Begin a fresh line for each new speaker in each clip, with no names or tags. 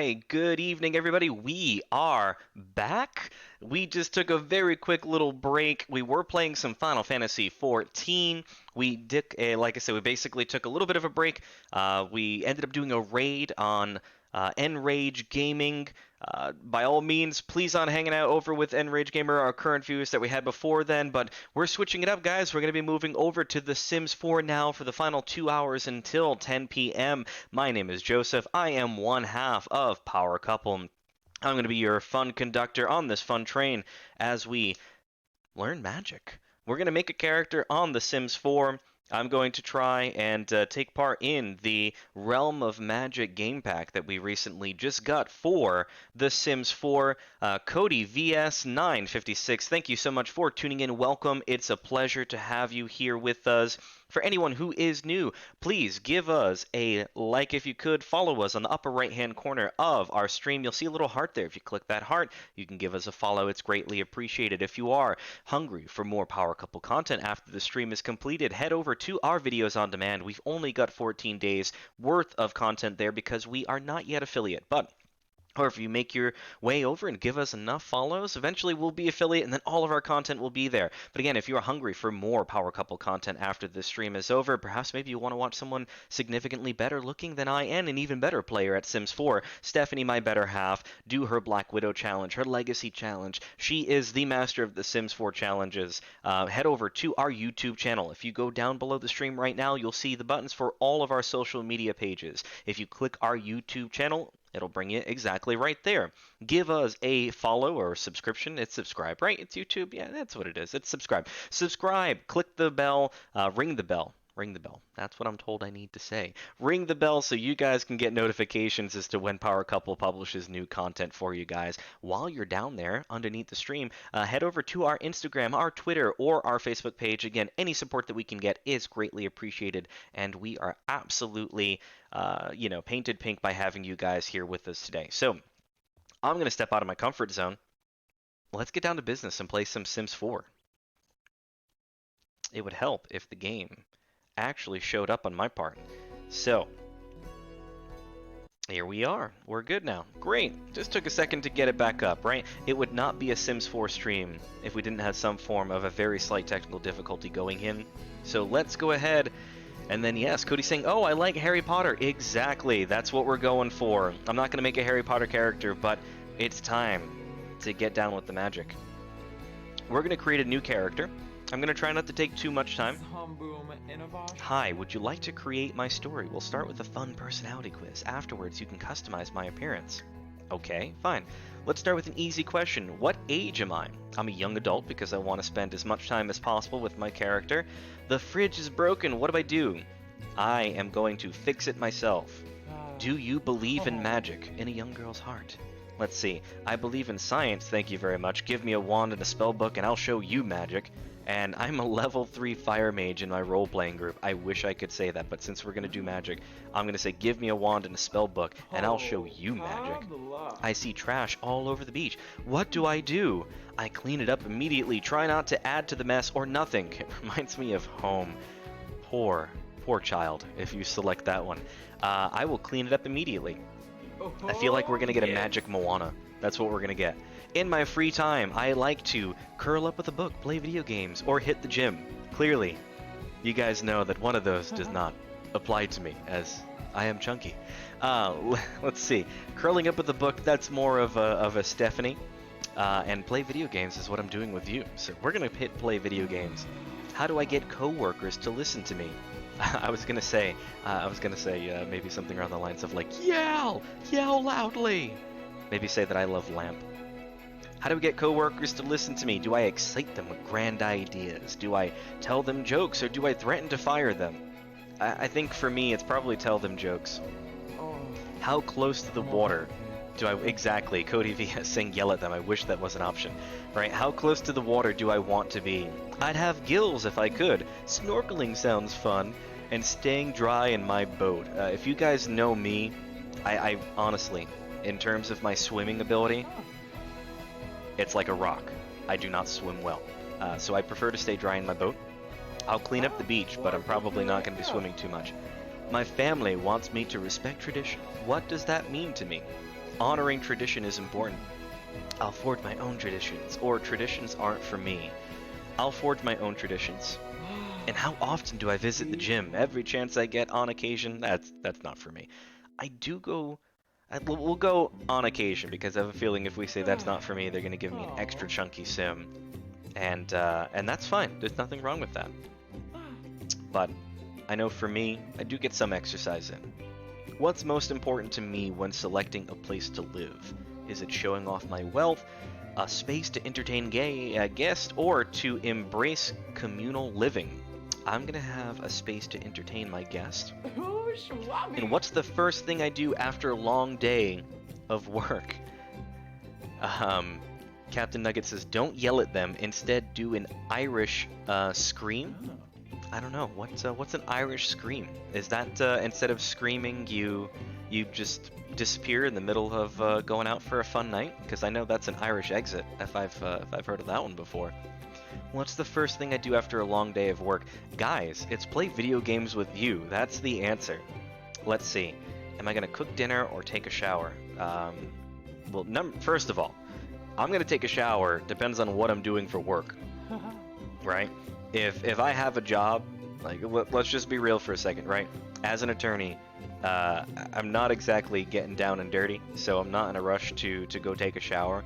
Hi, good evening, everybody. We are back. We just took a very quick little break. We were playing some Final Fantasy 14. We did, like I said, we basically took a little bit of a break. We ended up doing a raid on Enrage Gaming. By all means, please on hanging out over with Enrage Gamer, our current viewers that we had before then. But we're switching it up, guys. We're going to be moving over to The Sims 4 now for the final 2 hours until 10 p.m. My name is Joseph. I am one half of Power Couple. I'm going to be your fun conductor on this fun train as we learn magic. We're going to make a character on The Sims 4. I'm going to try and take part in the Realm of Magic game pack that we recently just got for The Sims 4. Cody VS956, thank you so much for tuning in. Welcome. It's a pleasure to have you here with us. For anyone who is new, please give us a like if you could. Follow us on the upper right-hand corner of our stream. You'll see a little heart there. If you click that heart, you can give us a follow. It's greatly appreciated. If you are hungry for more Power Couple content after the stream is completed, head over to our videos on demand. We've only got 14 days worth of content there because we are not yet affiliate, but or if you make your way over and give us enough follows, eventually we'll be affiliate and then all of our content will be there. But again, if you're hungry for more Power Couple content after this stream is over, perhaps maybe you want to watch someone significantly better looking than I am, an even better player at Sims 4, Stephanie, my better half, do her Black Widow challenge, her Legacy challenge. She is the master of the Sims 4 challenges. Head over to our YouTube channel. If you go down below the stream right now, you'll see the buttons for all of our social media pages. If you click our YouTube channel, it'll bring you exactly right there. Give us a follow or subscription. It's subscribe, right? It's YouTube. Yeah, that's what it is. It's subscribe. Subscribe. Click the bell. Ring the bell. Ring the bell. That's what I'm told I need to say. Ring the bell so you guys can get notifications as to when Power Couple publishes new content for you guys. While you're down there underneath the stream, head over to our Instagram, our Twitter, or our Facebook page. Again, any support that we can get is greatly appreciated, and we are absolutely painted pink by having you guys here with us today. So I'm going to step out of my comfort zone. Let's get down to business and play some Sims 4. It would help if the game actually showed up on my part. So here we are. We're good now. Great. Just took a second to get it back up, right? It would not be a Sims 4 stream if we didn't have some form of a very slight technical difficulty going in. So let's go ahead. And then, yes, Cody's saying, oh, I like Harry Potter. Exactly. That's what we're going for. I'm not going to make a Harry Potter character, but it's time to get down with the magic. We're going to create a new character. I'm going to try not to take too much time. Hi, would you like to create my story? We'll start with a fun personality quiz. Afterwards, you can customize my appearance. Okay, fine. Let's start with an easy question. What age am I? I'm a young adult because I want to spend as much time as possible with my character. The fridge is broken. What do I do? I am going to fix it myself. Do you believe in magic? In a young girl's heart. Let's see. I believe in science, thank you very much. Give me a wand and a spell book and I'll show you magic. And I'm a level 3 fire mage in my role-playing group. I wish I could say that, but since we're going to do magic, I'm going to say give me a wand and a spell book, and I'll show you magic. I see trash all over the beach. What do I do? I clean it up immediately. Try not to add to the mess or nothing. It reminds me of home. Poor child, if you select that one. I will clean it up immediately. I feel like we're going to get a magic Moana. That's what we're going to get. In my free time, I like to curl up with a book, play video games, or hit the gym. Clearly, you guys know that one of those does not apply to me, as I am chunky. Let's see. Curling up with a book, that's more of a Stephanie. And play video games is what I'm doing with you. So we're going to hit play video games. How do I get coworkers to listen to me? I was gonna say maybe something around the lines of like, yell loudly. Maybe say that I love lamp. How do we get coworkers to listen to me? Do I excite them with grand ideas? Do I tell them jokes or do I threaten to fire them? I think for me it's probably tell them jokes. How close to the water do I... Exactly, Cody V saying yell at them. I wish that was an option. Right, how close to the water do I want to be? I'd have gills if I could. Snorkeling sounds fun. And staying dry in my boat. If you guys know me, I honestly, in terms of my swimming ability, it's like a rock. I do not swim well. So I prefer to stay dry in my boat. I'll clean up the beach, but I'm probably not going to be swimming too much. My family wants me to respect tradition. What does that mean to me? Honoring tradition is important. I'll forge my own traditions, or traditions aren't for me. I'll forge my own traditions. And how often do I visit the gym? Every chance I get on occasion. That's not for me. I do go. We'll go on occasion because I have a feeling if we say that's not for me, they're gonna give me an extra chunky sim, and that's fine. There's nothing wrong with that. But I know for me, I do get some exercise in. What's most important to me when selecting a place to live? Is it showing off my wealth, a space to entertain guests, or to embrace communal living? I'm gonna have a space to entertain my guests. And what's the first thing I do after a long day of work? Captain Nugget says, don't yell at them. Instead, do an Irish scream. I don't know. What's an Irish scream? Is that instead of screaming, you just disappear in the middle of going out for a fun night? Because I know that's an Irish exit. If I've heard of that one before. What's the first thing I do after a long day of work? Guys, it's play video games with you. That's the answer. Let's see. Am I gonna cook dinner or take a shower? Well, first of all, I'm gonna take a shower. Depends on what I'm doing for work, right? If I have a job, like let's just be real for a second, right? As an attorney, I'm not exactly getting down and dirty, so I'm not in a rush to go take a shower.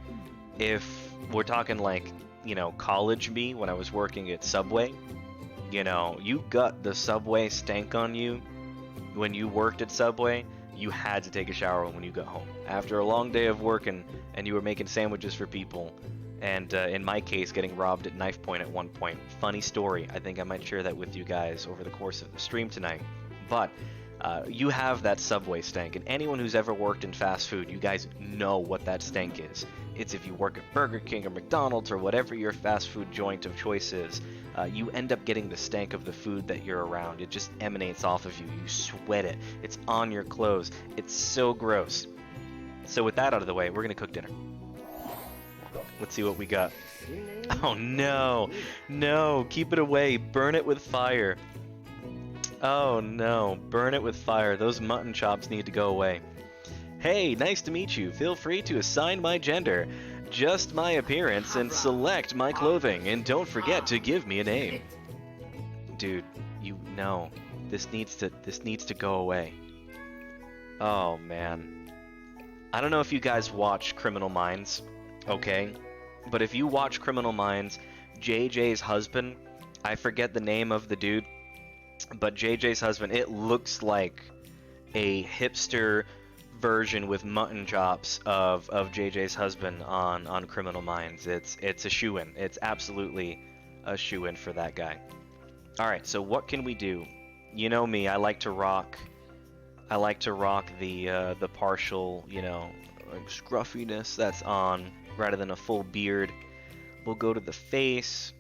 If we're talking like, you know, college me when I was working at Subway, you know, you got the Subway stank on you when you worked at Subway. You had to take a shower when you got home after a long day of work, and you were making sandwiches for people, and in my case getting robbed at knife point at one point. Funny story. I think I might share that with you guys over the course of the stream tonight. But you have that Subway stank, and anyone who's ever worked in fast food, you guys know what that stank is. It's if you work at Burger King or McDonald's or whatever your fast food joint of choice is, you end up getting the stank of the food that you're around. It just emanates off of you. You sweat it. It's on your clothes. It's so gross. So with that out of the way, we're gonna cook dinner. Let's see what we got. Oh no, no, keep it away. Burn it with fire. Oh no, burn it with fire. Those mutton chops need to go away. Hey, nice to meet you. Feel free to assign my gender, just my appearance, and select my clothing. And don't forget to give me a name. Dude, you know, this needs to go away. Oh man. I don't know if you guys watch Criminal Minds, okay? But if you watch Criminal Minds, JJ's husband, I forget the name of the dude, but JJ's husband, it looks like a hipster version with mutton chops of JJ's husband on Criminal Minds. It's a shoo-in. It's absolutely a shoo-in for that guy. All right, so what can we do? You know me, I like to rock the partial, you know, like scruffiness that's on rather than a full beard. We'll go to the face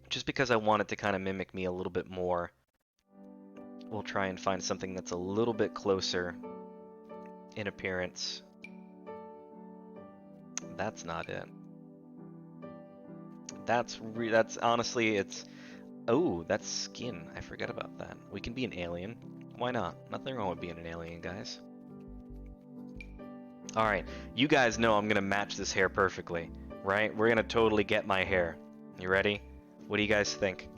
just because I want it to kind of mimic me a little bit more. We'll try and find something that's a little bit closer in appearance. That's not it. That's honestly, it's... Oh, that's skin. I forgot about that. We can be an alien. Why not? Nothing wrong with being an alien, guys. Alright, you guys know I'm gonna match this hair perfectly, right? We're gonna totally get my hair. You ready? What do you guys think?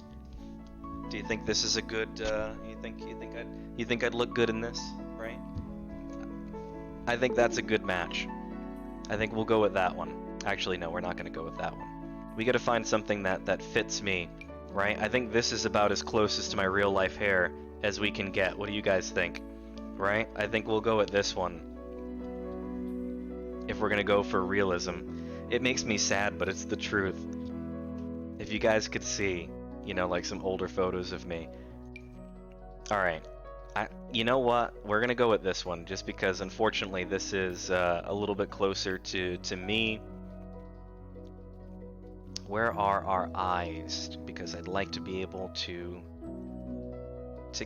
Do you think this is a good, you think I'd look good in this, right? I think that's a good match. I think we'll go with that one. Actually, no, we're not gonna go with that one. We gotta find something that fits me, right? I think this is about as closest to my real life hair as we can get. What do you guys think? Right? I think we'll go with this one. If we're gonna go for realism. It makes me sad, but it's the truth. If you guys could see, you know, like some older photos of me. Alright. You know what? We're gonna go with this one, just because unfortunately this is a little bit closer to me. Where are our eyes? Because I'd like to be able to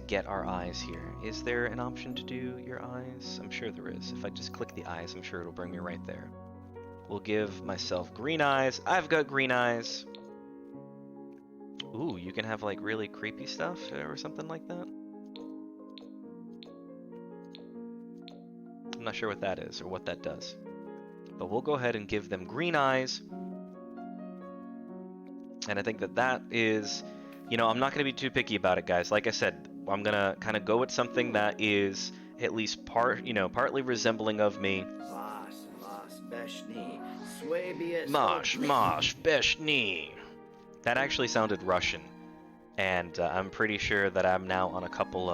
get our eyes here. Is there an option to do your eyes? I'm sure there is. If I just click the eyes, I'm sure it'll bring me right there. We'll give myself green eyes. I've got green eyes. Ooh, you can have like really creepy stuff or something like that. I'm not sure what that is or what that does. But we'll go ahead and give them green eyes. And I think that that is, you know, I'm not going to be too picky about it, guys. Like I said, I'm going to kind of go with something that is at least partly resembling of me. Mosh, Beshni. That actually sounded Russian. And I'm pretty sure that I'm now on a couple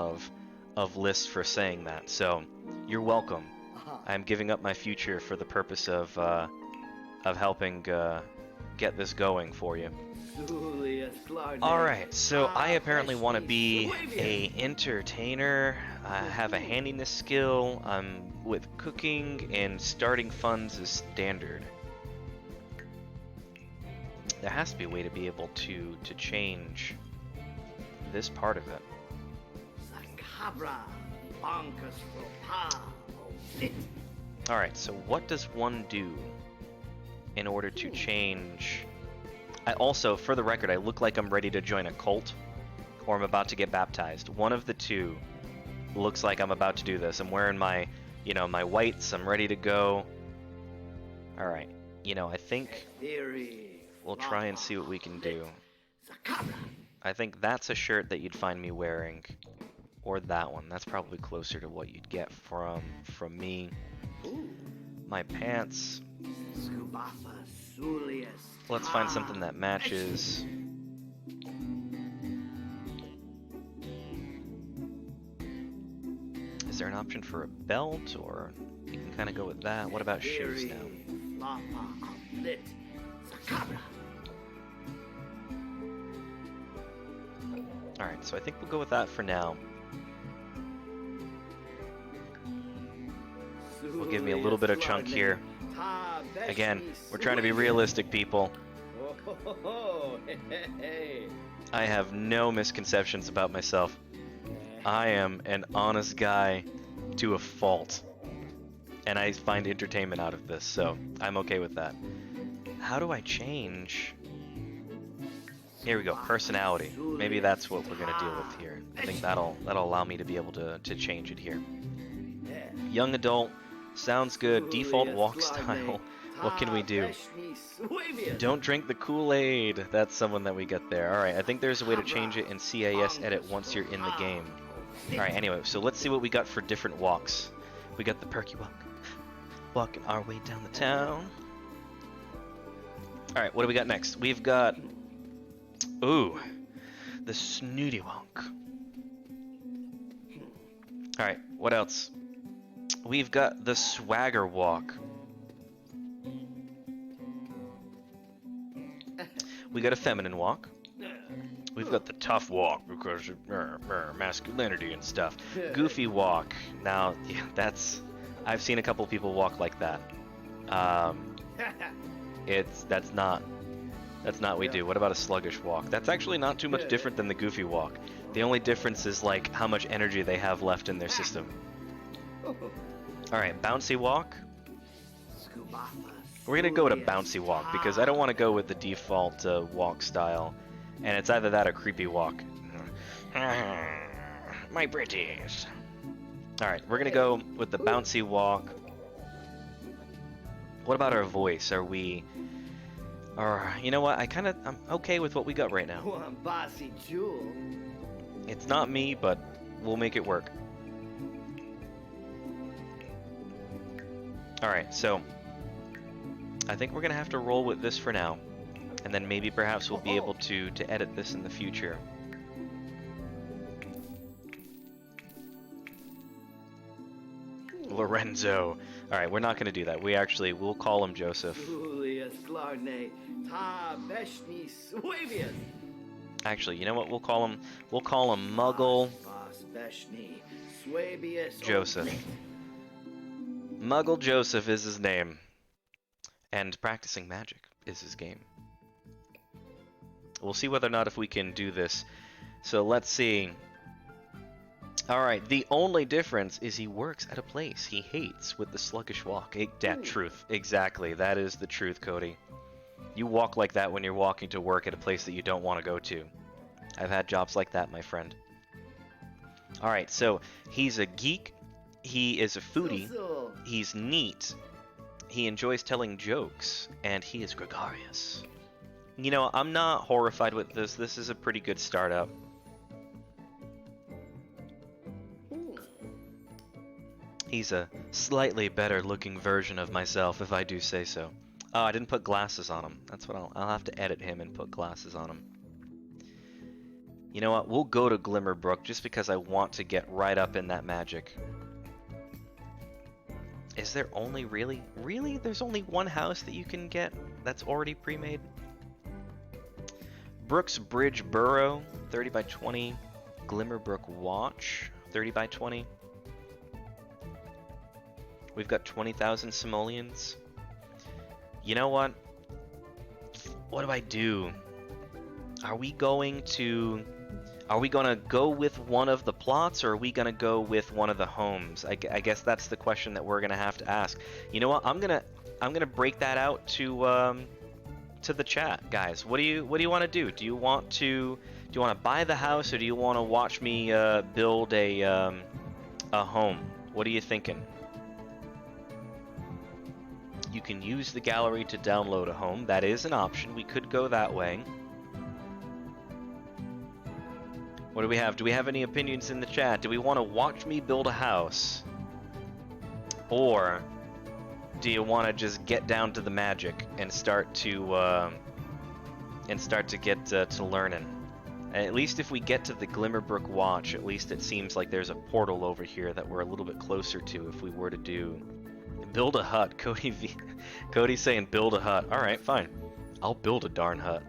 of lists for saying that. So, you're welcome. I'm giving up my future for the purpose of helping get this going for you. Alright, so I apparently want to be a entertainer. I have a handiness skill. I'm with cooking, and starting funds is standard. There has to be a way to be able to change this part of it. Alright, so what does one do in order to change? I also, for the record, I look like I'm ready to join a cult, or I'm about to get baptized. One of the two looks like I'm about to do this. I'm wearing my, my whites. I'm ready to go. Alright, I think we'll try and see what we can do. I think that's a shirt that you'd find me wearing. Or that one. That's probably closer to what you'd get from me. My pants. Let's find something that matches. Is there an option for a belt, or you can kind of go with that? What about shoes now? Alright, so I think we'll go with that for now. Will give me a little bit of chunk here. Again, we're trying to be realistic, people. I have no misconceptions about myself. I am an honest guy to a fault. And I find entertainment out of this, so I'm okay with that. How do I change? Here we go, personality. Maybe that's what we're gonna deal with here. I think that'll allow me to be able to change it here. Young adult. Sounds good. Default walk style. What can we do? Don't drink the Kool-Aid. That's someone that we get there. Alright, I think there's a way to change it in CAS edit once you're in the game. Alright, anyway, so let's see what we got for different walks. We got the perky walk. Walking our way down the town. Alright, what do we got next? We've got... Ooh. The snooty walk. Alright, what else? We've got the swagger walk. We got a feminine walk. We've got the tough walk because of masculinity and stuff. Goofy walk. Now, yeah, I've seen a couple people walk like that. That's not what we do. What about a sluggish walk? That's actually not too much different than the goofy walk. The only difference is like how much energy they have left in their system. Alright, bouncy walk. We're gonna go with a bouncy walk because I don't want to go with the default walk style. And it's either that or creepy walk. My British. Alright, we're gonna go with the bouncy walk. What about our voice? Are we... Or, you know what? I'm okay with what we got right now. It's not me, but we'll make it work. Alright, so I think we're going to have to roll with this for now. And then maybe perhaps we'll be able to edit this in the future. Lorenzo. Alright, we're not going to do that. We'll call him Joseph. Actually, you know what? We'll call him Muggle Joseph. Muggle Joseph is his name. And practicing magic is his game. We'll see whether or not if we can do this. So let's see. Alright, the only difference is he works at a place he hates with the sluggish walk. Truth. Exactly. That is the truth, Cody. You walk like that when you're walking to work at a place that you don't want to go to. I've had jobs like that, my friend. Alright, so he's a geek. He is a foodie. He's neat. He enjoys telling jokes, and he is gregarious. You know, I'm not horrified with this. This is a pretty good startup. He's a slightly better looking version of myself, if I do say so. Oh, I didn't put glasses on him. That's what I'll have to edit him and put glasses on him. You know what? We'll go to Glimmerbrook just because I want to get right up in that magic. Is there only really? There's only one house that you can get that's already pre-made? Brooks Bridge Burrow, 30 by 20. Glimmerbrook Watch, 30 by 20. We've got 20,000 simoleons. You know what? What do I do? Are we going to go with one of the plots, or are we gonna go with one of the homes? I guess that's the question that we're gonna have to ask. You know what? I'm gonna break that out to the chat, guys. What do you want to do? Do you want to buy the house, or do you want to watch me build a home? What are you thinking? You can use the gallery to download a home. That is an option. We could go that way. What do we have? Do we have any opinions in the chat? Do we want to watch me build a house? Or do you want to just get down to the magic and start to get to learning? At least if we get to the Glimmerbrook Watch, at least it seems like there's a portal over here that we're a little bit closer to if we were to do... Build a hut. Cody's saying build a hut. Alright, fine. I'll build a darn hut.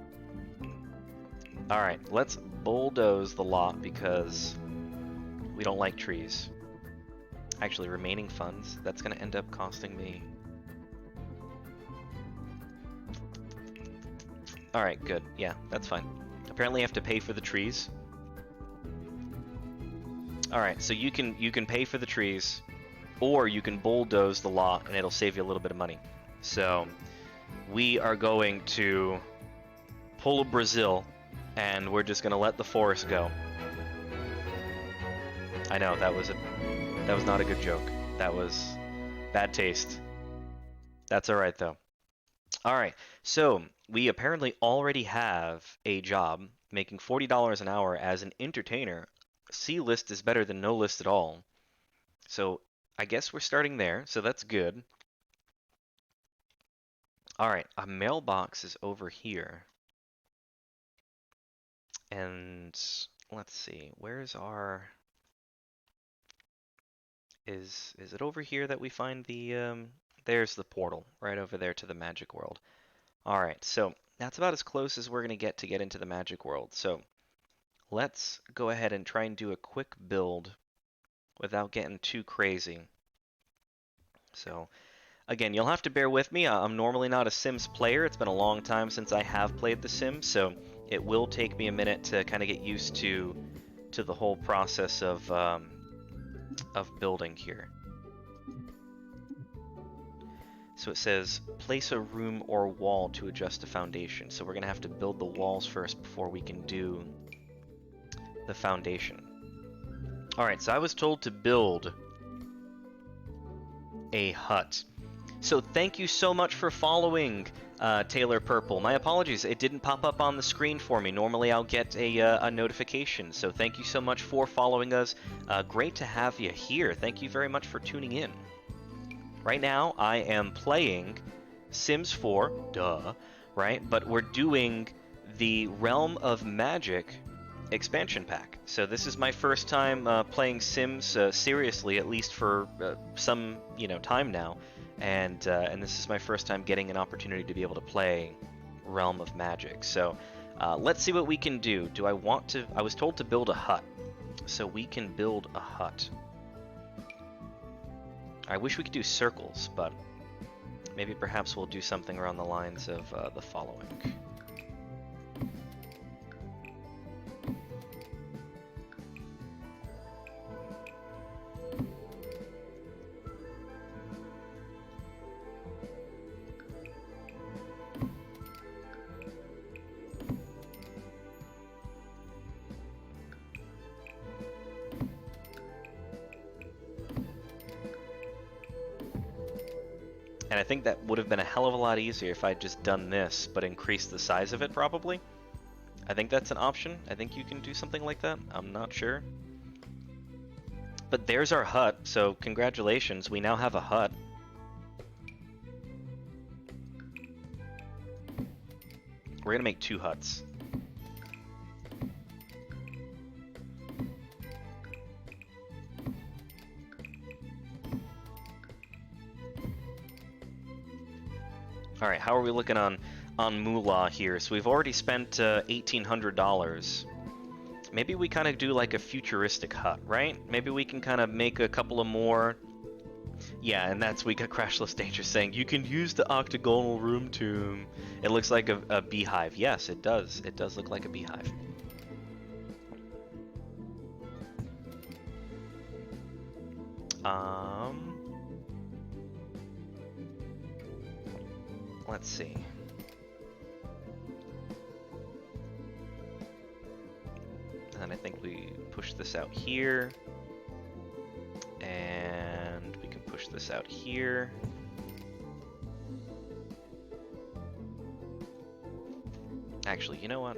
Alright, let's bulldoze the lot because we don't like trees. Actually, remaining funds, that's going to end up costing me... Alright, good. Yeah, that's fine. Apparently I have to pay for the trees. Alright, so you can pay for the trees, or you can bulldoze the lot and it'll save you a little bit of money. So, we are going to pull a Brazil, and we're just gonna let the forest go. I know, that was not a good joke. That was bad taste. That's alright though. Alright, so we apparently already have a job making $40 an hour as an entertainer. C list is better than no list at all. So I guess we're starting there, so that's good. Alright, a mailbox is over here. And let's see, where's our... Is it over here that we find the... There's the portal, right over there to the magic world. Alright, so that's about as close as we're going to get into the magic world. So let's go ahead and try and do a quick build without getting too crazy. So again, you'll have to bear with me. I'm normally not a Sims player. It's been a long time since I have played The Sims, so it will take me a minute to kind of get used to the whole process of building here. So it says, place a room or wall to adjust a foundation. So we're going to have to build the walls first before we can do the foundation. Alright, so I was told to build a hut. So thank you so much for following, Taylor Purple. My apologies, it didn't pop up on the screen for me. Normally I'll get a notification. So thank you so much for following us. Great to have you here. Thank you very much for tuning in. Right now I am playing Sims 4, duh, right? But we're doing the Realm of Magic expansion pack. So this is my first time playing Sims seriously, at least for some time now. And this is my first time getting an opportunity to be able to play Realm of Magic. So let's see what we can do. I was told to build a hut, so we can build a hut. I wish we could do circles, but maybe perhaps we'll do something around the lines of the following. And I think that would have been a hell of a lot easier if I'd just done this, but increased the size of it, probably. I think that's an option. I think you can do something like that. I'm not sure. But there's our hut, so congratulations, we now have a hut. We're gonna make 2 huts. Alright, how are we looking on moolah here? So we've already spent $1,800. Maybe we kind of do like a futuristic hut, right? Maybe we can kind of make a couple of more. Yeah, and we got Crashless Danger saying, you can use the octagonal room tomb. It looks like a beehive. Yes, it does. It does look like a beehive. Let's see. And I think we push this out here. And we can push this out here. Actually, you know what?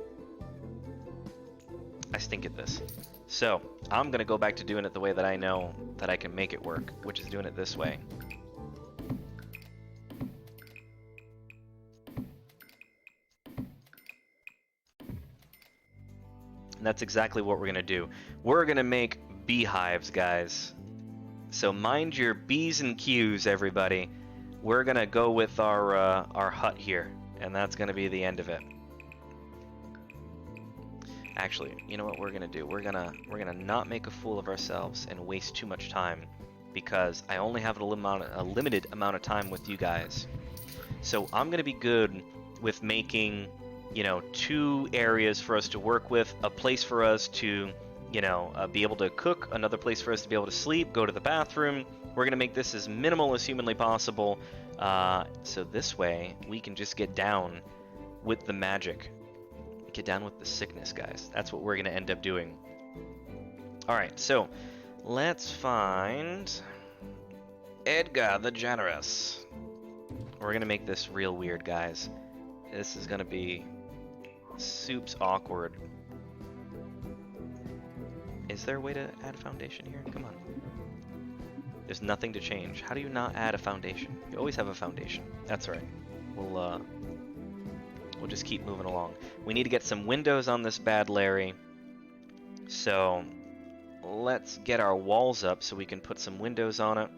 I stink at this. So, I'm gonna go back to doing it the way that I know that I can make it work, which is doing it this way. And that's exactly what we're gonna do. We're gonna make beehives, guys. So mind your B's and Q's, everybody. We're gonna go with our hut here, and that's gonna be the end of it. Actually, you know what we're gonna do? We're gonna not make a fool of ourselves and waste too much time, because I only have a limited amount of time with you guys. So I'm gonna be good with making, you know, 2 areas for us to work with, a place for us to, you know, be able to cook, another place for us to be able to sleep, go to the bathroom. We're gonna make this as minimal as humanly possible, so this way we can just get down with the magic. Get down with the sickness, guys. That's what we're gonna end up doing. Alright, so let's find Edgar the Generous. We're gonna make this real weird, guys. This is gonna be soups awkward. Is there a way to add a foundation here? Come on. There's nothing to change. How do you not add a foundation? You always have a foundation. That's right. We'll just keep moving along. We need to get some windows on this bad Larry. So let's get our walls up so we can put some windows on it.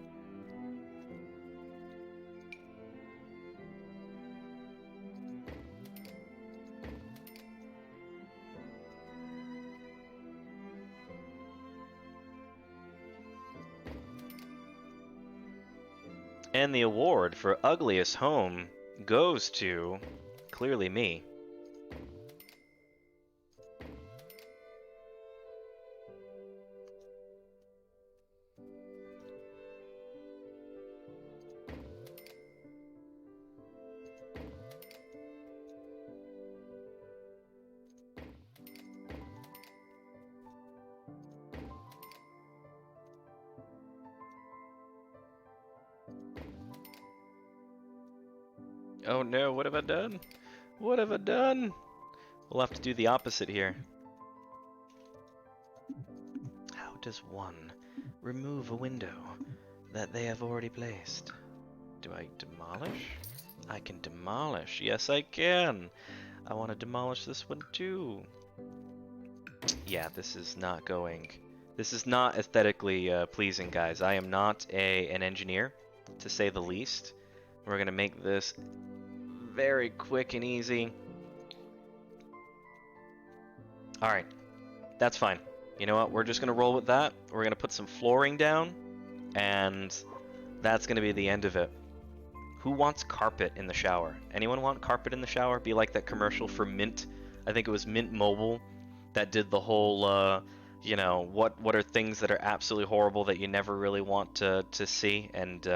And the award for ugliest home goes to, clearly, me. Oh no, what have I done? What have I done? We'll have to do the opposite here. How does one remove a window that they have already placed? Do I demolish? I can demolish. Yes, I can. I want to demolish this one too. Yeah, this is not going. This is not aesthetically pleasing, guys. I am not an engineer, to say the least. We're gonna make this very quick and easy. Alright, that's fine. You know what, we're just gonna roll with that. We're gonna put some flooring down, and that's gonna be the end of it. Who wants carpet in the shower? Anyone want carpet in the shower? Be like that commercial for Mint. I think it was Mint Mobile that did the whole, you know, what are things that are absolutely horrible that you never really want to see, and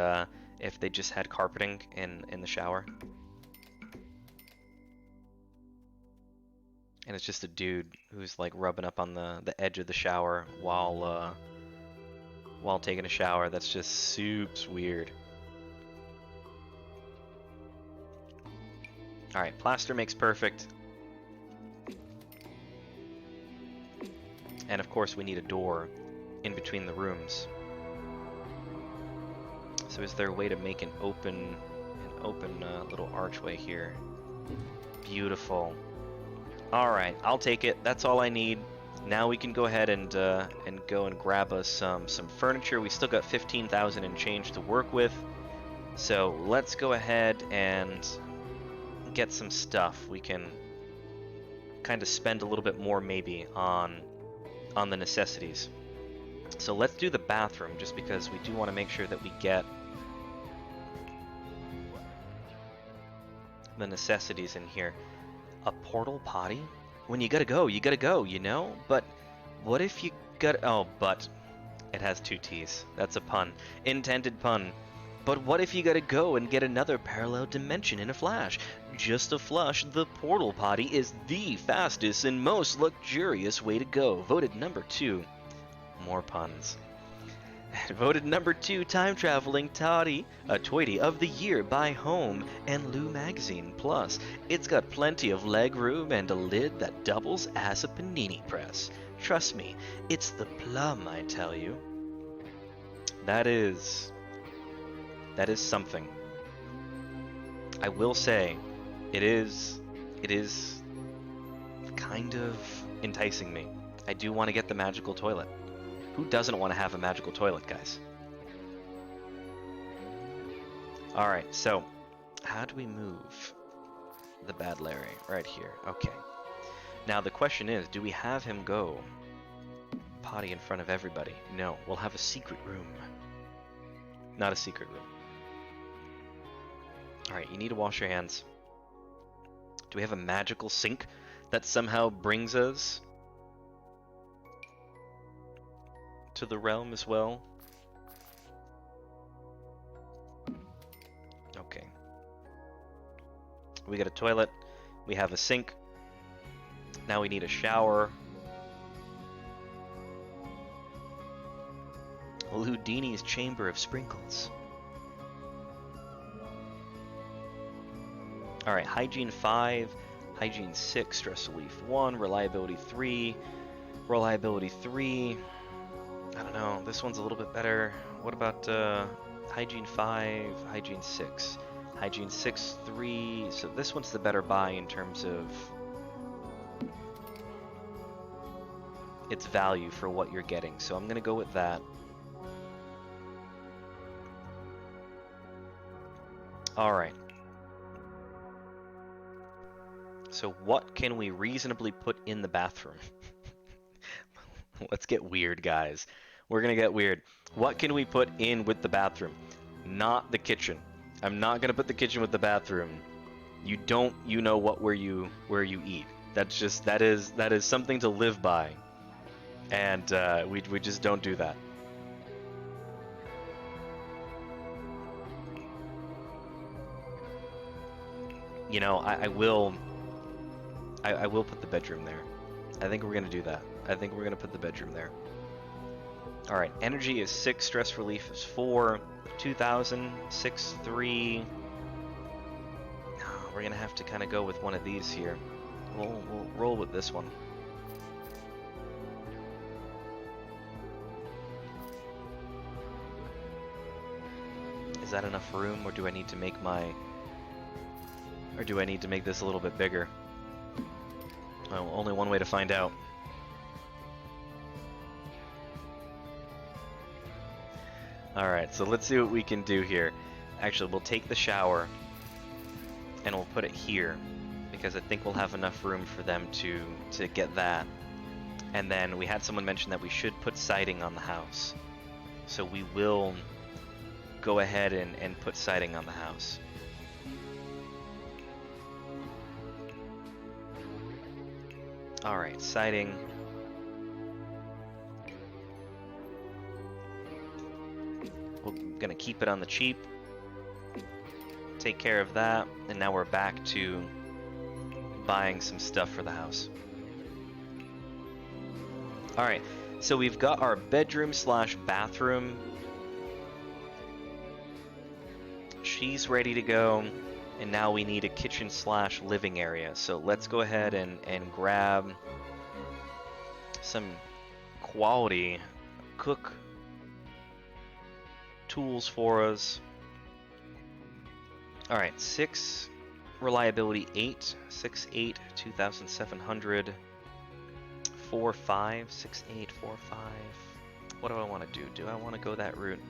if they just had carpeting in the shower. And it's just a dude who's like rubbing up on the edge of the shower while taking a shower. That's just soups weird. Alright, plaster makes perfect. And of course we need a door in between the rooms. So is there a way to make an open little archway here? Beautiful. Alright, I'll take it. That's all I need. Now we can go ahead and go and grab us some furniture. We still got 15,000 and change to work with. So let's go ahead and get some stuff. We can kind of spend a little bit more maybe on the necessities. So let's do the bathroom, just because we do want to make sure that we get the necessities in here. A portal potty? When you gotta go, you know? But what if you gotta... Oh, but. It has two T's. That's a pun. Intended pun. But what if you gotta go and get another parallel dimension in a flash? Just a flush, the portal potty is the fastest and most luxurious way to go. Voted number 2. More puns. Voted number 2 time-traveling toy of the year by Home and Lou Magazine. Plus, it's got plenty of leg room and a lid that doubles as a panini press. Trust me, it's the plum, I tell you. That is something. I will say, it is kind of enticing me. I do want to get the magical toilet. Who doesn't want to have a magical toilet, guys? Alright, so how do we move the bad Larry? Right here. Okay. Now the question is, do we have him go potty in front of everybody? No, we'll have a secret room. Not a secret room. Alright, you need to wash your hands. Do we have a magical sink that somehow brings us to the realm as well? Okay. We got a toilet. We have a sink. Now we need a shower. Ludini's Chamber of Sprinkles. Alright, Hygiene 5, Hygiene 6, Stress Relief 1, Reliability 3, Reliability 3. I don't know, this one's a little bit better. What about Hygiene 5, Hygiene 6? Hygiene 6, 3, so this one's the better buy in terms of its value for what you're getting. So I'm going to go with that. Alright. So what can we reasonably put in the bathroom? Let's get weird, guys. We're gonna get weird. What can we put in with the bathroom? Not the kitchen. I'm not gonna put the kitchen with the bathroom. You know where you eat. That's just that is something to live by, and we just don't do that. You know, I will put the bedroom there. I think we're gonna do that. I think we're gonna put the bedroom there. All right, energy is 6, stress relief is 4, 2,000, 6, 3. We're gonna have to kind of go with one of these here. We'll roll with this one. Is that enough room, or do I need to make this a little bit bigger? Well, only one way to find out. Alright, so let's see what we can do here. Actually, we'll take the shower and we'll put it here, because I think we'll have enough room for them to get that. And then we had someone mention that we should put siding on the house. So we will go ahead and put siding on the house. Alright, siding. We're gonna keep it on the cheap. Take care of that, and now we're back to buying some stuff for the house. Alright, so we've got our bedroom slash bathroom. She's ready to go. And now we need a kitchen / living area. So let's go ahead and grab some quality cook tools for us. Alright, 6 reliability 8, 6, 8, 2,700, 4, 5, 6, 8, 4, 5. What do I want to do? Do I want to go that route?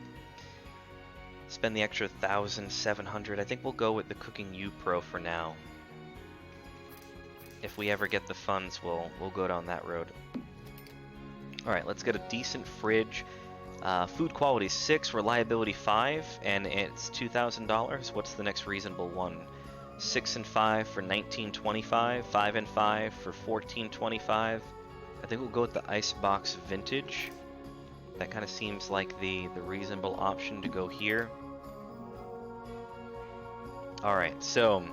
Spend the extra 1,700. I think we'll go with the Cooking U Pro for now. If we ever get the funds, we'll go down that road. Alright, let's get a decent fridge. Food quality 6, reliability 5, and it's $2,000. What's the next reasonable one? 6 and 5 for $19.25, 5 and 5 for $14.25. I think we'll go with the Icebox Vintage. That kind of seems like the reasonable option to go here. Alright, so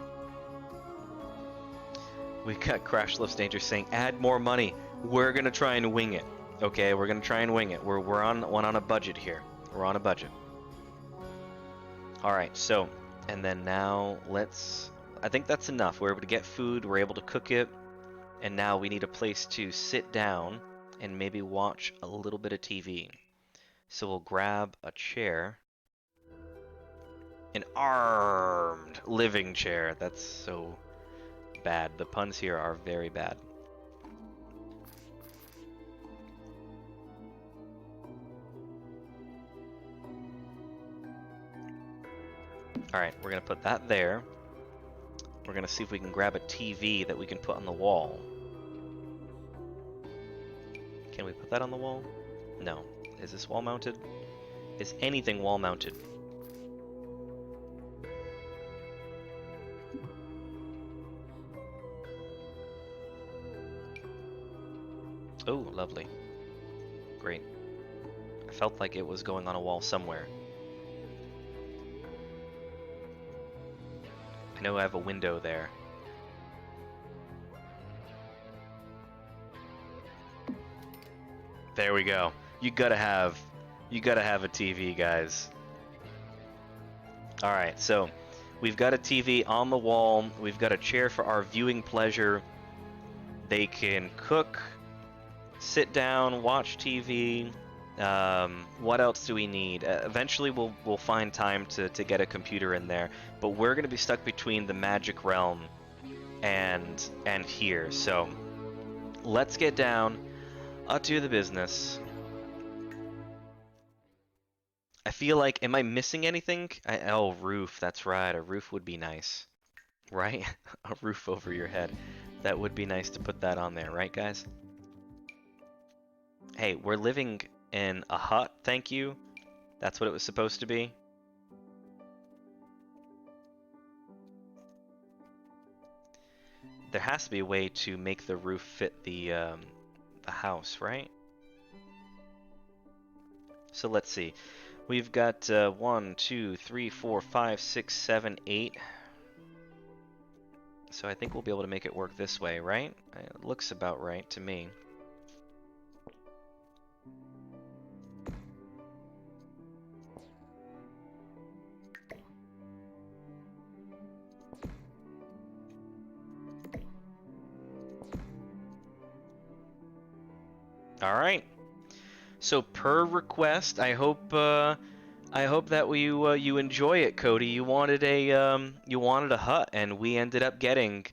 we got Crash Loves Danger saying, add more money. We're gonna try and wing it. Okay, we're gonna try and wing it. We're on a budget here. We're on a budget. Alright, so, and then now I think that's enough. We're able to get food, we're able to cook it, and now we need a place to sit down and maybe watch a little bit of TV. So we'll grab a chair. An armed living chair. That's so bad. The puns here are very bad. Alright, we're going to put that there. We're going to see if we can grab a TV that we can put on the wall. Can we put that on the wall? No. Is this wall mounted? Is anything wall mounted? Oh, lovely. Great. I felt like it was going on a wall somewhere. I know I have a window there. There we go. You gotta have a TV, guys. Alright, so we've got a TV on the wall. We've got a chair for our viewing pleasure. They can cook, sit down, watch TV. What else do we need? Eventually we'll find time to get a computer in there, but we're gonna be stuck between the magic realm and here. So let's get down to the business. I feel like, am I missing anything? Oh, roof, that's right, a roof would be nice, right? A roof over your head. That would be nice to put that on there, right guys? Hey, we're living in a hut, thank you. That's what it was supposed to be. There has to be a way to make the roof fit the house, right? So let's see. We've got 1, 2, 3, 4, 5, 6, 7, 8. So I think we'll be able to make it work this way, right? It looks about right to me. All right. So per request, I hope that you enjoy it, Cody. You wanted a hut, and we ended up getting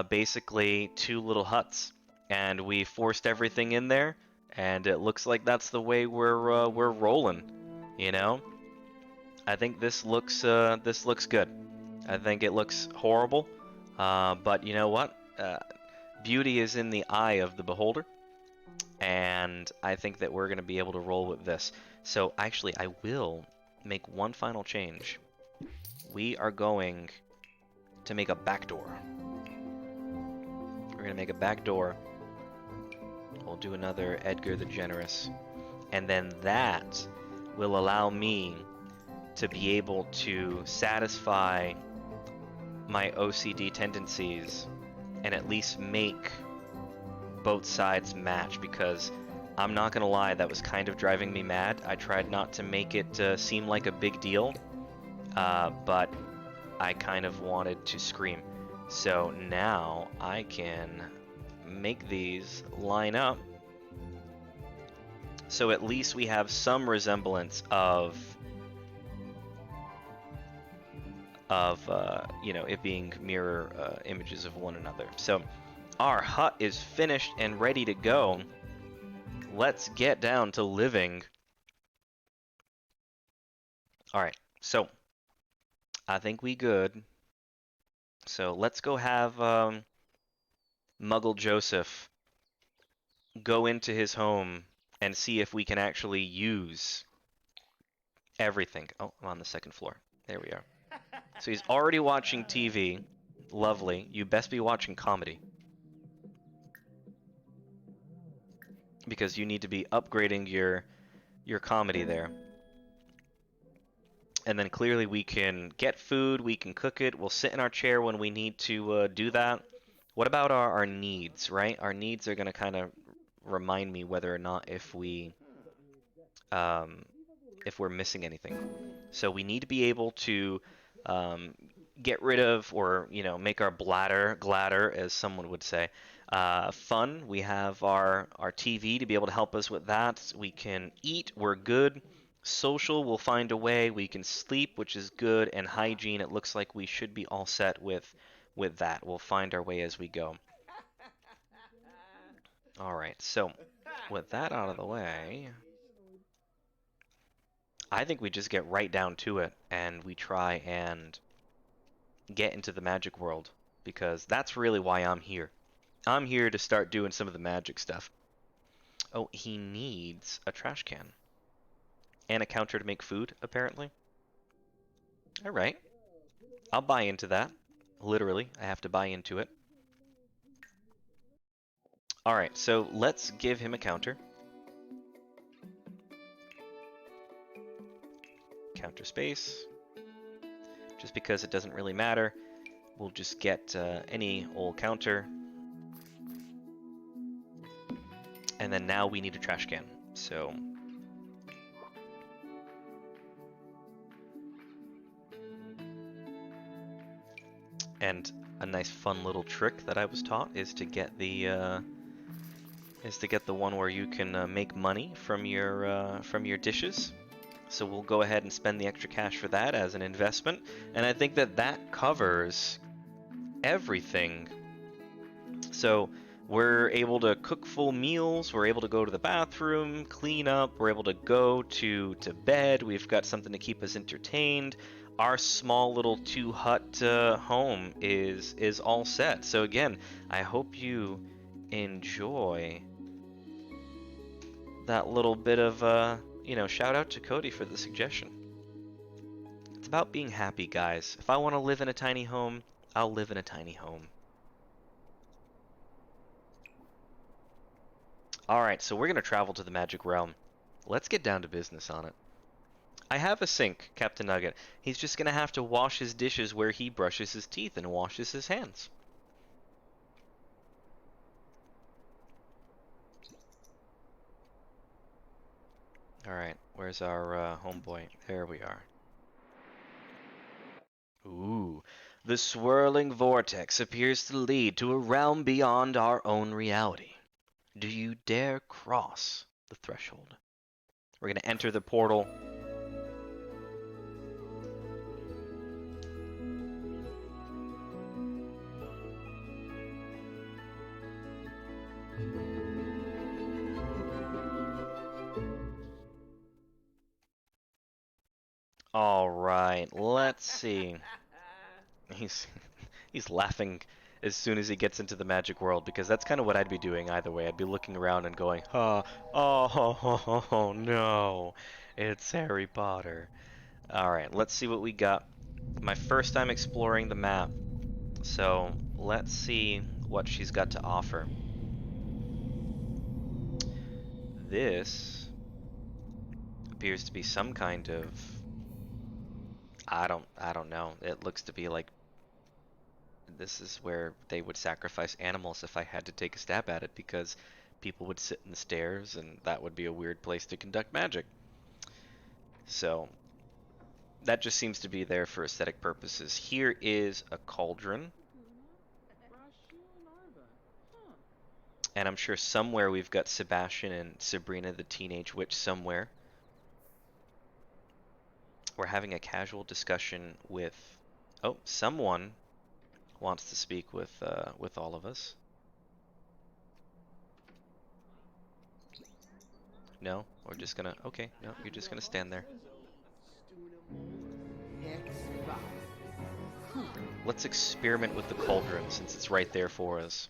basically 2 little huts, and we forced everything in there, and it looks like that's the way we're rolling. You know, I think this looks good. I think it looks horrible, but you know what? Beauty is in the eye of the beholder. And I think that we're going to be able to roll with this. So actually, I will make one final change. We are going to make a back door. We're going to make a back door. We'll do another Edgar the Generous. And then that will allow me to be able to satisfy my OCD tendencies and at least make both sides match, because I'm not gonna lie, that was kind of driving me mad. I tried not to make it seem like a big deal, but I kind of wanted to scream. So now I can make these line up so at least we have some resemblance of it being mirror images of one another. So our hut is finished and ready to go. Let's get down to living. All right, so I think we good. So let's go have Muggle Joseph go into his home and see if we can actually use everything. Oh, I'm on the second floor. There we are. So he's already watching TV. Lovely. You best be watching comedy. Because you need to be upgrading your comedy there. And then clearly we can get food, we can cook it, we'll sit in our chair when we need to do that. What about our needs, right? Our needs are going to kind of remind me whether or not if we're missing anything. So we need to be able to get rid of, or make our bladder gladder, as someone would say. Fun. We have our TV to be able to help us with that. We can eat. We're good. Social. We'll find a way. We can sleep, which is good. And hygiene. It looks like we should be all set with that. We'll find our way as we go. All right. So with that out of the way, I think we just get right down to it and we try and get into the magic world, because that's really why I'm here. I'm here to start doing some of the magic stuff. Oh, he needs a trash can. And a counter to make food, apparently. Alright. I'll buy into that. Literally, I have to buy into it. Alright, so let's give him a counter. Counter space. Just because it doesn't really matter, we'll just get any old counter. And then now we need a trash can. So and a nice fun little trick that I was taught is to get the one where you can make money from your dishes. So we'll go ahead and spend the extra cash for that as an investment, and I think that covers everything. So we're able to cook full meals, we're able to go to the bathroom, clean up, we're able to go to bed, we've got something to keep us entertained. Our small little two-hut home is all set. So again, I hope you enjoy that little bit of shout out to Cody for the suggestion. It's about being happy, guys. If I want to live in a tiny home, I'll live in a tiny home. Alright, so we're going to travel to the Magic Realm. Let's get down to business on it. I have a sink, Captain Nugget. He's just going to have to wash his dishes where he brushes his teeth and washes his hands. Alright, where's our homeboy? There we are. Ooh, the swirling vortex appears to lead to a realm beyond our own reality. Do you dare cross the threshold? We're going to enter the portal. All right, let's see. He's laughing as soon as he gets into the magic world, because that's kind of what I'd be doing either way. I'd be looking around and going, oh no, it's Harry Potter. All right, let's see what we got. My first time exploring the map, so let's see what she's got to offer. This appears to be some kind of, I don't know. It looks to be like this is where they would sacrifice animals if I had to take a stab at it, because people would sit in the stairs and that would be a weird place to conduct magic. So that just seems to be there for aesthetic purposes. Here is a cauldron. And I'm sure somewhere we've got Sebastian and Sabrina the Teenage Witch somewhere. We're having a casual discussion with... Oh, someone wants to speak with all of us. No? We're just gonna... Okay, no, you're just gonna stand there. Let's experiment with the cauldron since it's right there for us.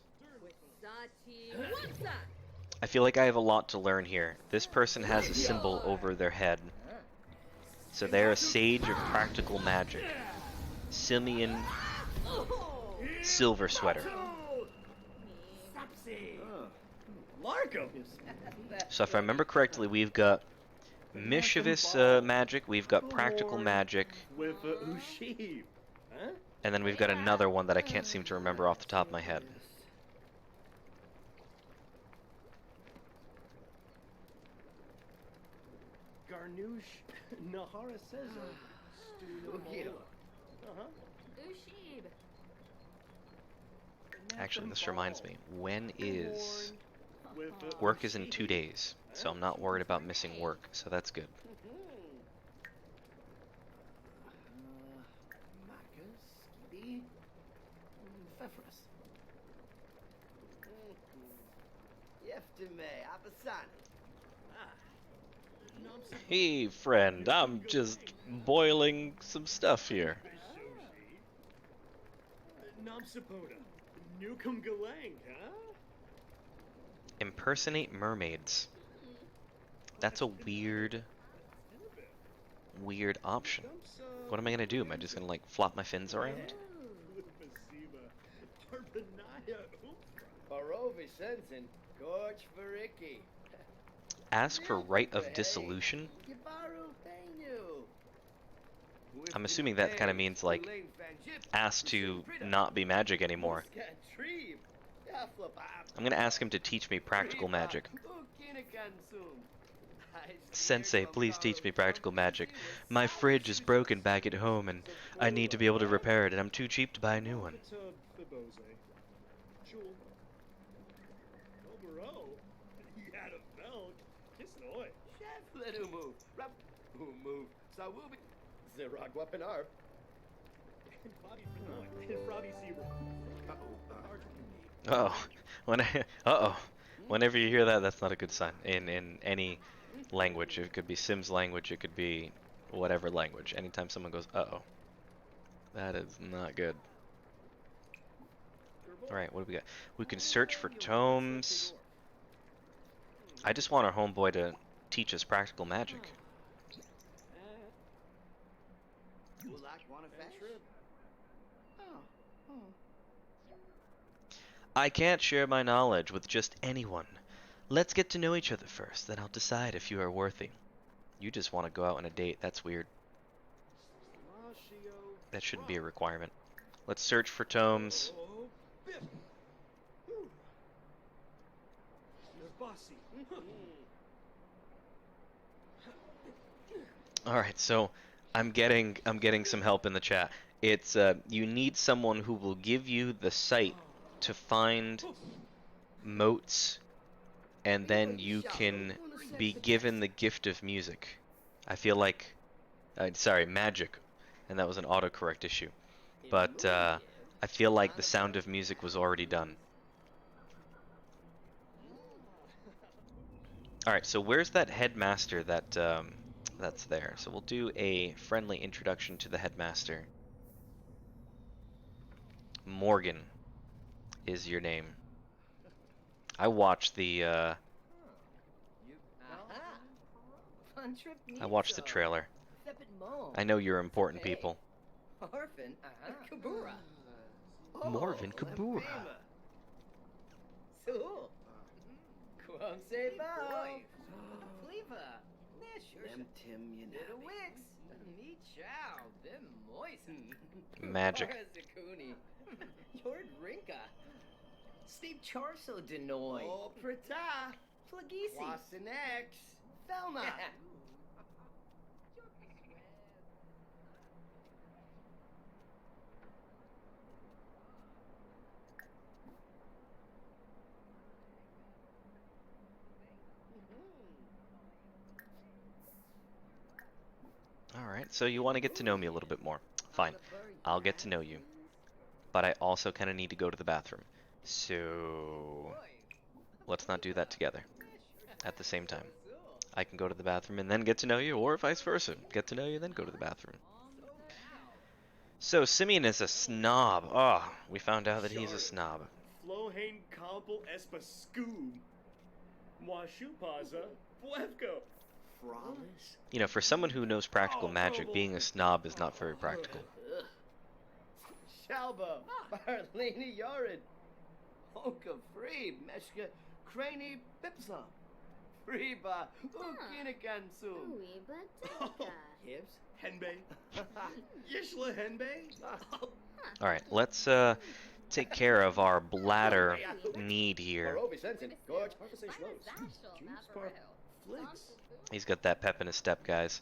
I feel like I have a lot to learn here. This person has a symbol over their head. So they're a sage of practical magic. Simeon Silver Sweater. So if I remember correctly, we've got mischievous magic, we've got practical magic, and then we've got another one that I can't seem to remember off the top of my head. Actually, this reminds me, when is... Work is in 2 days, so I'm not worried about missing work, so that's good. Hey, friend, I'm just boiling some stuff here. Impersonate mermaids. That's a weird option. What am I gonna do? Am I just gonna like flop my fins around? Ask for right of dissolution? I'm assuming that kind of means like ask to not be magic anymore. I'm gonna ask him to teach me practical magic. Sensei, please teach me practical magic. My fridge is broken back at home and I need to be able to repair it and I'm too cheap to buy a new one. Uh-oh. Uh-oh. Whenever you hear that, that's not a good sign. In any language. It could be Sims language, it could be whatever language. Anytime someone goes, uh-oh. That is not good. Alright, what do we got? We can search for tomes. I just want our homeboy to teach us practical magic. I can't share my knowledge with just anyone. Let's get to know each other first, then I'll decide if you are worthy. You just want to go out on a date, that's weird. That shouldn't be a requirement. Let's search for tomes. Alright, so I'm getting some help in the chat. It's you need someone who will give you the sight to find moats, and then you can be given the gift of music. I feel like, sorry, magic, and that was an autocorrect issue. But I feel like the sound of music was already done. Alright, so where's that headmaster that that's there? So we'll do a friendly introduction to the headmaster. Morgan is your name. I watched the trailer. I know you're important people. Morvin Kabura. Magic.
Steve Charso Denoy. Oh, Prata. Plagisi. Wasanex. Velma.
so you want to get to know me a little bit more. Fine, I'll get to know you. But I also kind of need to go to the bathroom. So let's not do that together at the same time. I can go to the bathroom and then get to know you, or vice versa. Get to know you, then go to the bathroom. So Simeon is a snob. Oh, we found out that he's a snob.
Flohain Kampel Espascoom. Mwashupaza Puevko.
Fralis?
You know, for someone who knows practical magic, being a snob is not very practical.
Shalba, Barlini Yorid. Oka Free, Meshka, Craney Pipsa. Freeba, Ukinakansu. Gibbs?
Henbei. Yishla Henbei.
Alright, let's take care of our bladder need here. He's got that pep in his step, guys.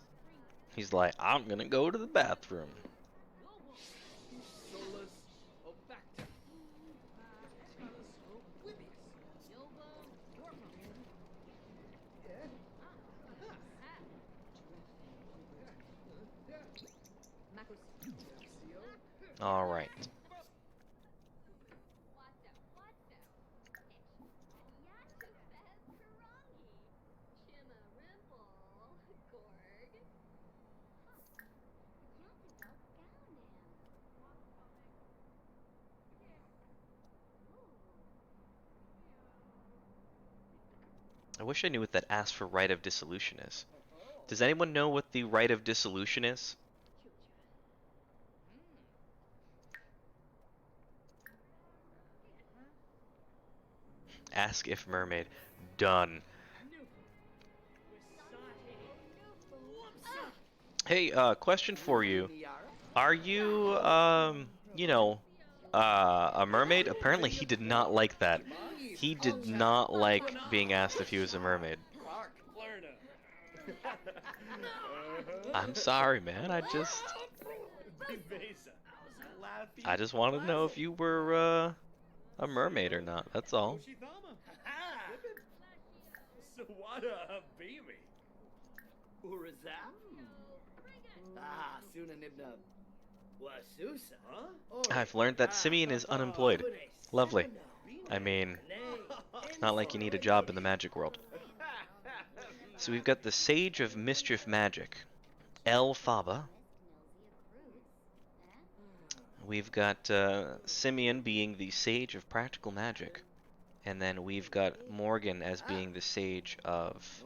He's like, I'm gonna go to the bathroom. All right. I wish I knew what that ask for rite of dissolution is. Does anyone know what the rite of dissolution is? Ask if mermaid. Done. Hey, question for you. Are you, you know, a mermaid? Apparently he did not like that. He did not like being asked if he was a mermaid. I'm sorry, man. I just wanted to know if you were, a mermaid or not. That's all. I've learned that Simeon is unemployed. Lovely. I mean, it's not like you need a job in the magic world. So we've got the Sage of Mischief Magic, El Faba. We've got Simeon being the Sage of Practical Magic. And then we've got Morgan as being the Sage of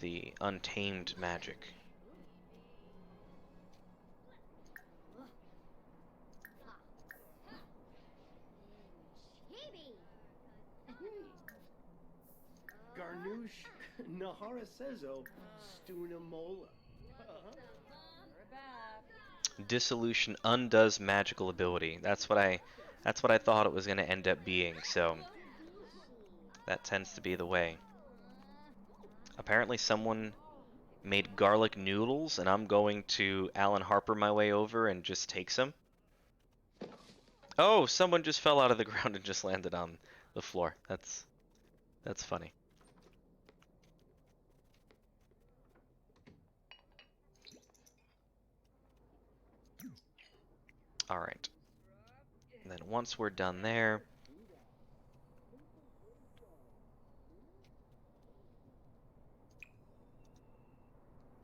the Untamed Magic.
Garnouche Nahara Sezo Stunamola.
Dissolution undoes magical ability. That's what I thought it was going to end up being, so that tends to be the way. Apparently someone made garlic noodles, and I'm going to Alan Harper my way over and just take some. Oh, someone just fell out of the ground and just landed on the floor. That's funny. All right. And then once we're done there,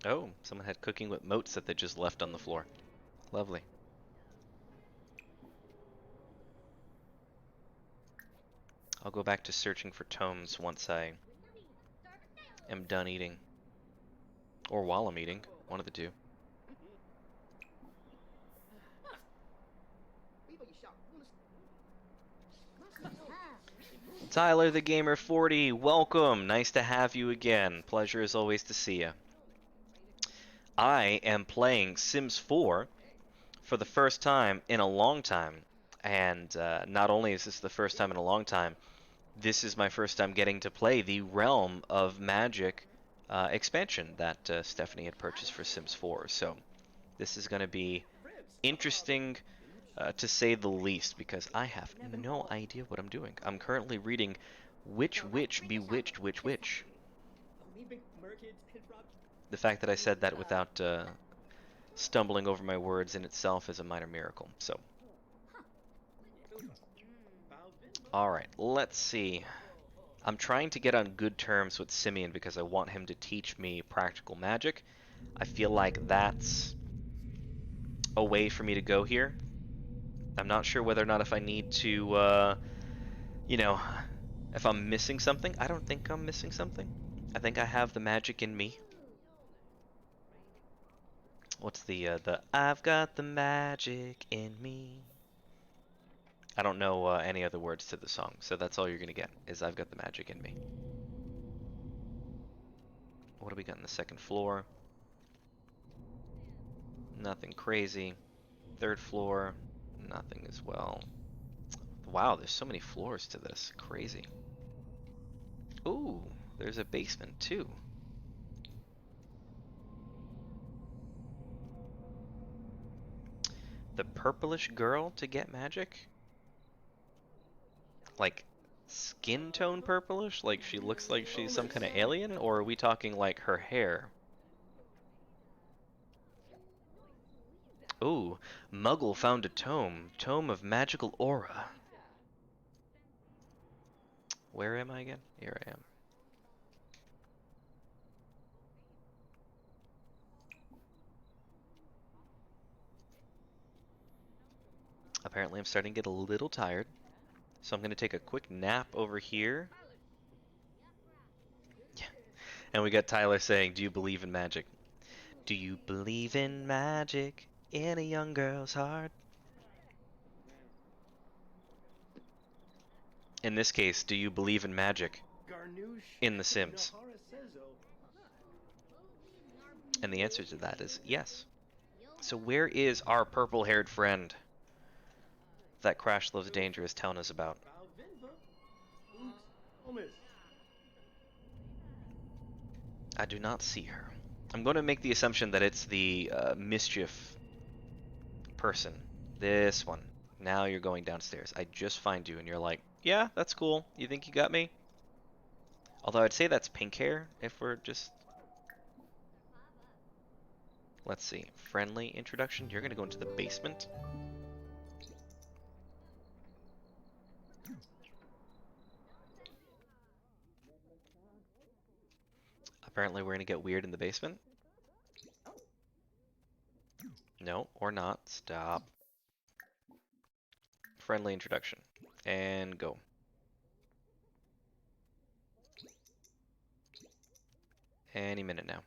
oh, someone had cooking with moats that they just left on the floor. Lovely. I'll go back to searching for tomes once I am done eating. Or while I'm eating, one of the two. Tyler the Gamer 40, welcome. Nice to have you again. Pleasure as always to see you. I am playing Sims 4 for the first time in a long time. And not only is this the first time in a long time, this is my first time getting to play the Realm of Magic expansion that Stephanie had purchased for Sims 4. So this is going to be interesting to say the least, because I have no idea what I'm doing. I'm currently reading Which Witch Bewitched Which Witch. The fact that I said that without stumbling over my words in itself is a minor miracle. So, alright, let's see. I'm trying to get on good terms with Simeon because I want him to teach me practical magic. I feel like that's a way for me to go here. I'm not sure whether or not if I need to, you know, if I'm missing something. I don't think I'm missing something. I think I have the magic in me. What's the I've got the magic in me. I don't know any other words to the song, so that's all you're gonna get, is I've got the magic in me. What do we got on the second floor? Nothing crazy. Third floor, nothing as well. Wow, there's so many floors to this. Crazy. Ooh, there's a basement too. The purplish girl to get magic? Like skin tone purplish? Like she looks like she's some kind of alien? Or are we talking like her hair? Ooh, Muggle found a tome. Tome of magical aura. Where am I again? Here I am. Apparently I'm starting to get a little tired, so I'm going to take a quick nap over here. Yeah. And we got Tyler saying, do you believe in magic? Do you believe in magic in a young girl's heart? In this case, do you believe in magic in The Sims? And the answer to that is yes. So where is our purple-haired friend that Crash Loves Danger is telling us about? I do not see her. I'm going to make the assumption that it's the mischief person. This one. Now you're going downstairs. I just find you and you're like, yeah, that's cool. You think you got me? Although I'd say that's pink hair if we're just... Let's see. Friendly introduction. You're going to go into the basement. Apparently we're going to get weird in the basement. No, or not. Stop. Friendly introduction. And go. Any minute now.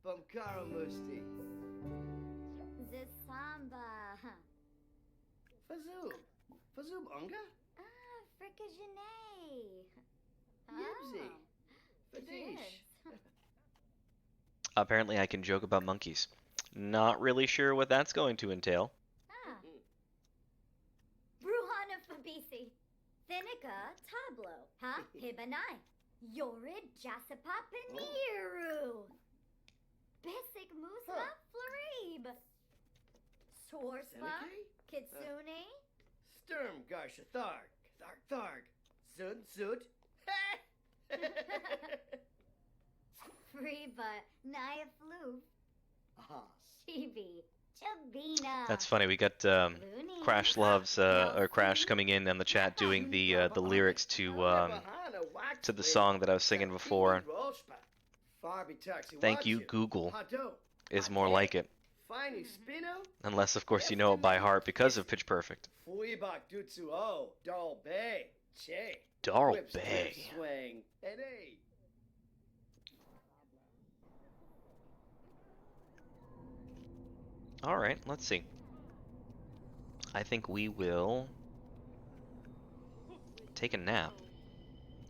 Bumkara Musti.
The samba.
Fazoo. Fazoo Unga?
Ah, fricajane.
Nibsy. Fadish.
Yes.
Apparently I can joke about monkeys. Not really sure what that's going to entail.
Ah. Bruhana Fabisi. Thinica Tablo. Ha Hibanai. Yorid Jasapapaniru. Bisic Musma Florib. Sorspa. Kitsune.
Sturm Garsha Tharg. Tharg Tharg. Zud Zud.
Freeba Naya Floof.
Ah.
Chibi. Chabina.
That's funny. We got
Looney.
Crash Loves or Crash coming in on the chat doing the lyrics to the song that I was singing before. Thank you, Google is more like it. Unless, of course, you know it by heart because of Pitch Perfect. Darl Bay. Alright, let's see. I think we will take a nap.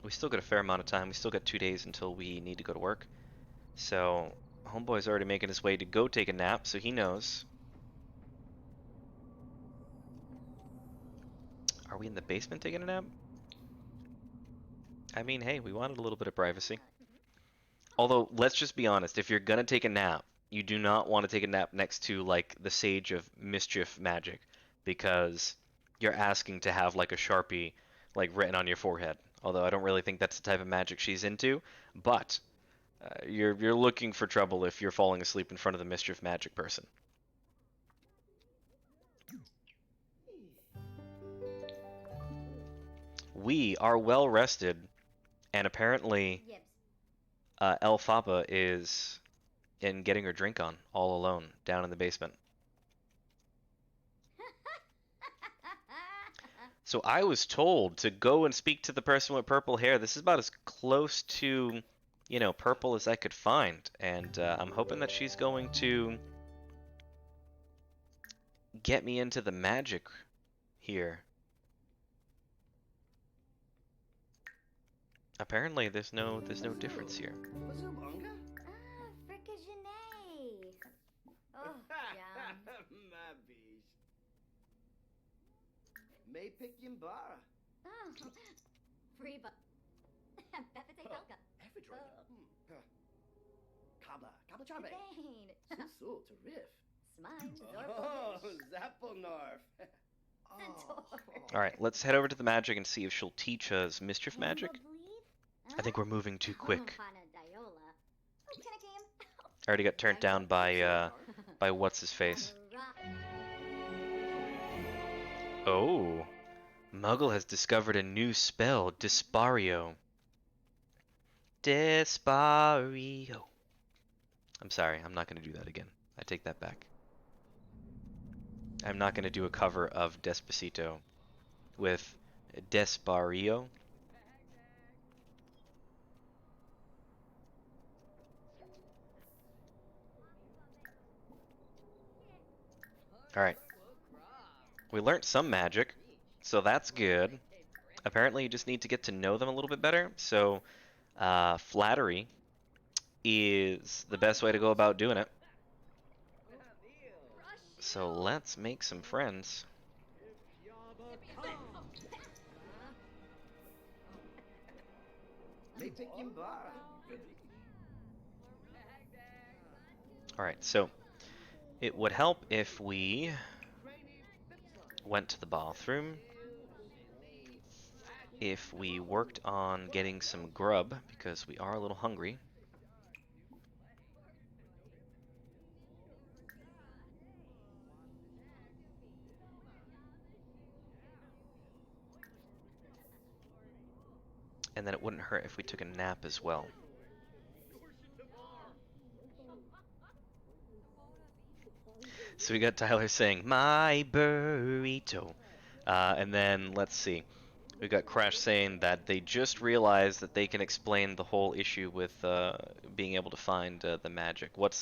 We still got a fair amount of time. We still got 2 days until we need to go to work. So, Homeboy's already making his way to go take a nap, so he knows. Are we in the basement taking a nap? I mean, hey, we wanted a little bit of privacy. Although, let's just be honest, if you're gonna take a nap, you do not want to take a nap next to, like, the Sage of Mischief magic, because you're asking to have, like, a Sharpie, like, written on your forehead. Although I don't really think that's the type of magic she's into, but You're looking for trouble if you're falling asleep in front of the mischief magic person. We are well rested, and apparently
Yips.
El Fapa is in getting her drink on, all alone, down in the basement. So I was told to go and speak to the person with purple hair. This is about as close to, you know, purple as I could find, and I'm hoping that she's going to get me into the magic here. Apparently, there's no difference here.
What's up, Unga?
Ah, frickagenet. Oh, yum.
My bees.
May pick Yimbara.
Oh, Reba. Befete Pelka.
Evidra.
Kabla. Kabla Chabe.
Bane.
Susul to Riff.
Smine.
Oh,
Zorpalish.
Zappelnarf.
Centaur.
Alright, let's head over to the magic and see if she'll teach us mischief magic. I think we're moving too quick. I already got turned down by what's his face. Oh, Muggle has discovered a new spell, Dispario. Dispario. I'm sorry, I'm not going to do that again. I take that back. I'm not going to do a cover of Despacito with Despario. Alright. We learned some magic, so that's good. Apparently you just need to get to know them a little bit better, so flattery is the best way to go about doing it. So let's make some friends.
May pick Yimbara.
Alright, so it would help if we went to the bathroom, if we worked on getting some grub, because we are a little hungry. And then it wouldn't hurt if we took a nap as well. So we got Tyler saying, "My burrito." And then, let's see. We got Crash saying that they just realized that they can explain the whole issue with being able to find the magic. What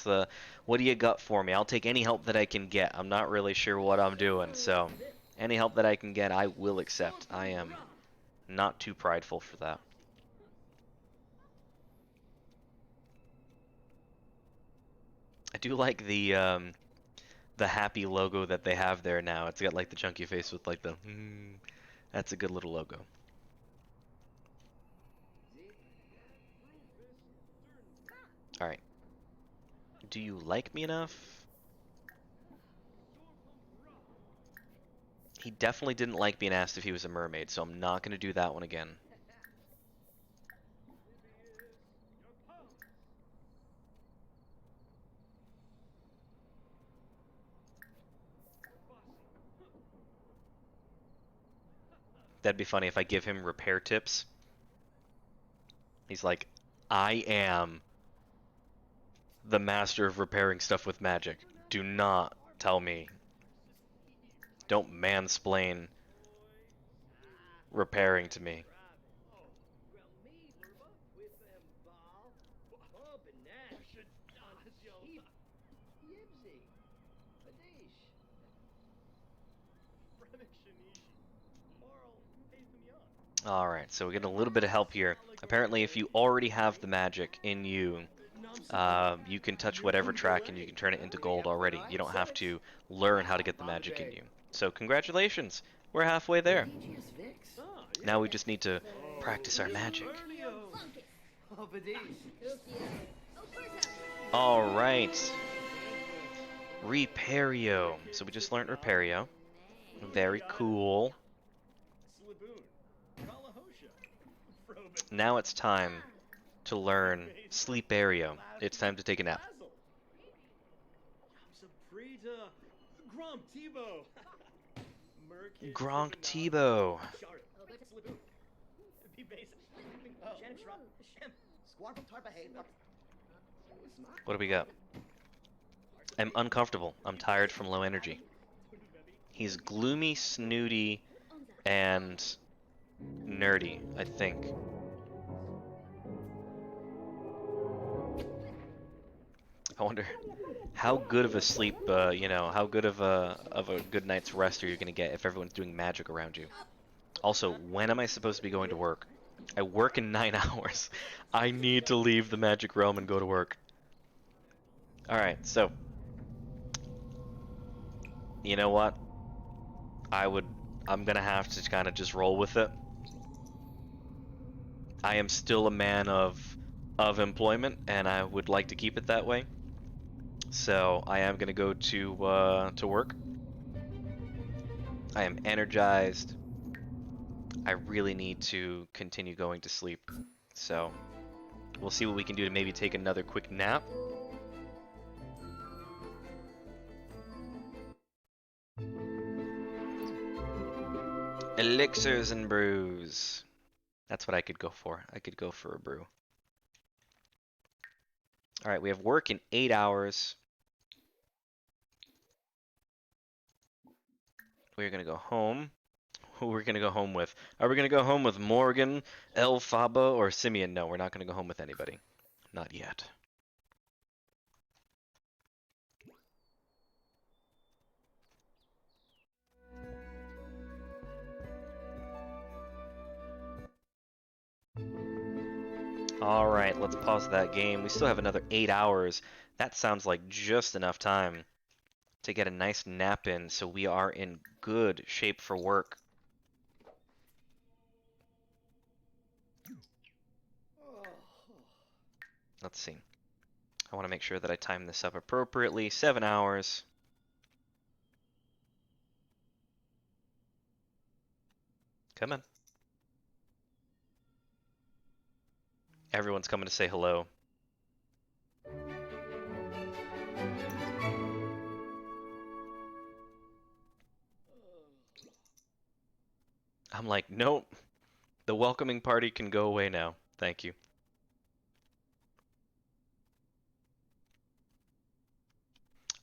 do you got for me? I'll take any help that I can get. I'm not really sure what I'm doing, so any help that I can get, I will accept. I am not too prideful for that. I do like the happy logo that they have there now. It's got like the chunky face with like the that's a good little logo. Alright. Do you like me enough? He definitely didn't like being asked if he was a mermaid, so I'm not going to do that one again. That'd be funny if I give him repair tips. He's like, I am the master of repairing stuff with magic. Do not tell me. Don't mansplain repairing to me. Alright, so we get a little bit of help here. Apparently, if you already have the magic in you, you can touch whatever track and you can turn it into gold already. You don't have to learn how to get the magic in you. So congratulations, we're halfway there. Now we just need to practice our magic. Alright. Repario. So we just learned Repario. Very cool. Now it's time to learn sleep area. It's time to take a nap. Gronk Tebow. What do we got? I'm uncomfortable. I'm tired from low energy. He's gloomy, snooty, and nerdy, I think. I wonder how good of a sleep, how good of a good night's rest are you gonna get if everyone's doing magic around you? Also, when am I supposed to be going to work? I work in 9 hours. I need to leave the magic realm and go to work. Alright, so. You know what? I'm gonna have to kind of just roll with it. I am still a man of employment, and I would like to keep it that way. So I am gonna go to work. I am energized. I really need to continue going to sleep. So we'll see what we can do to maybe take another quick nap. Elixirs and brews. That's what I could go for. I could go for a brew. Alright, we have work in 8 hours. We're gonna go home. Who we're gonna go home with? Are we gonna go home with Morgan, Elphaba, or Simeon? No, we're not gonna go home with anybody. Not yet. Alright, let's pause that game. We still have another 8 hours. That sounds like just enough time to get a nice nap in, so we are in good shape for work. Let's see. I want to make sure that I time this up appropriately. 7 hours. Come on. Everyone's coming to say hello. I'm like, nope. The welcoming party can go away now. Thank you.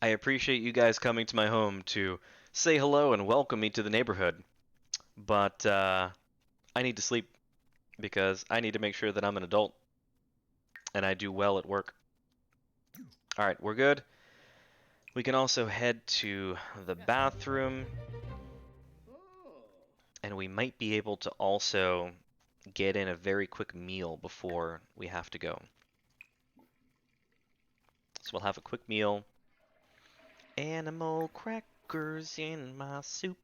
I appreciate you guys coming to my home to say hello and welcome me to the neighborhood. But I need to sleep because I need to make sure that I'm an adult and I do well at work. Alright, we're good. We can also head to the bathroom, and we might be able to also get in a very quick meal before we have to go. So we'll have a quick meal. Animal crackers in my soup.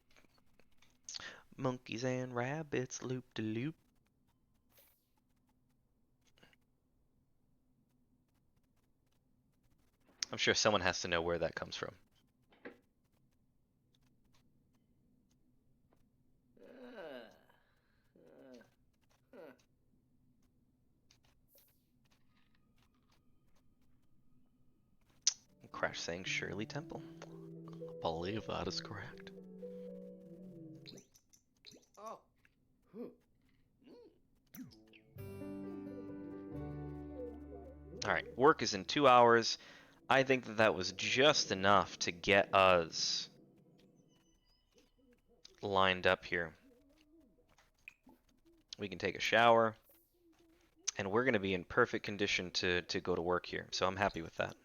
Monkeys and rabbits loop-de-loop. I'm sure someone has to know where that comes from. Crash saying Shirley Temple. I believe that is correct. Alright, work is in 2 hours. I think that that was just enough to get us lined up here. We can take a shower, and we're going to be in perfect condition to go to work here, so I'm happy with that.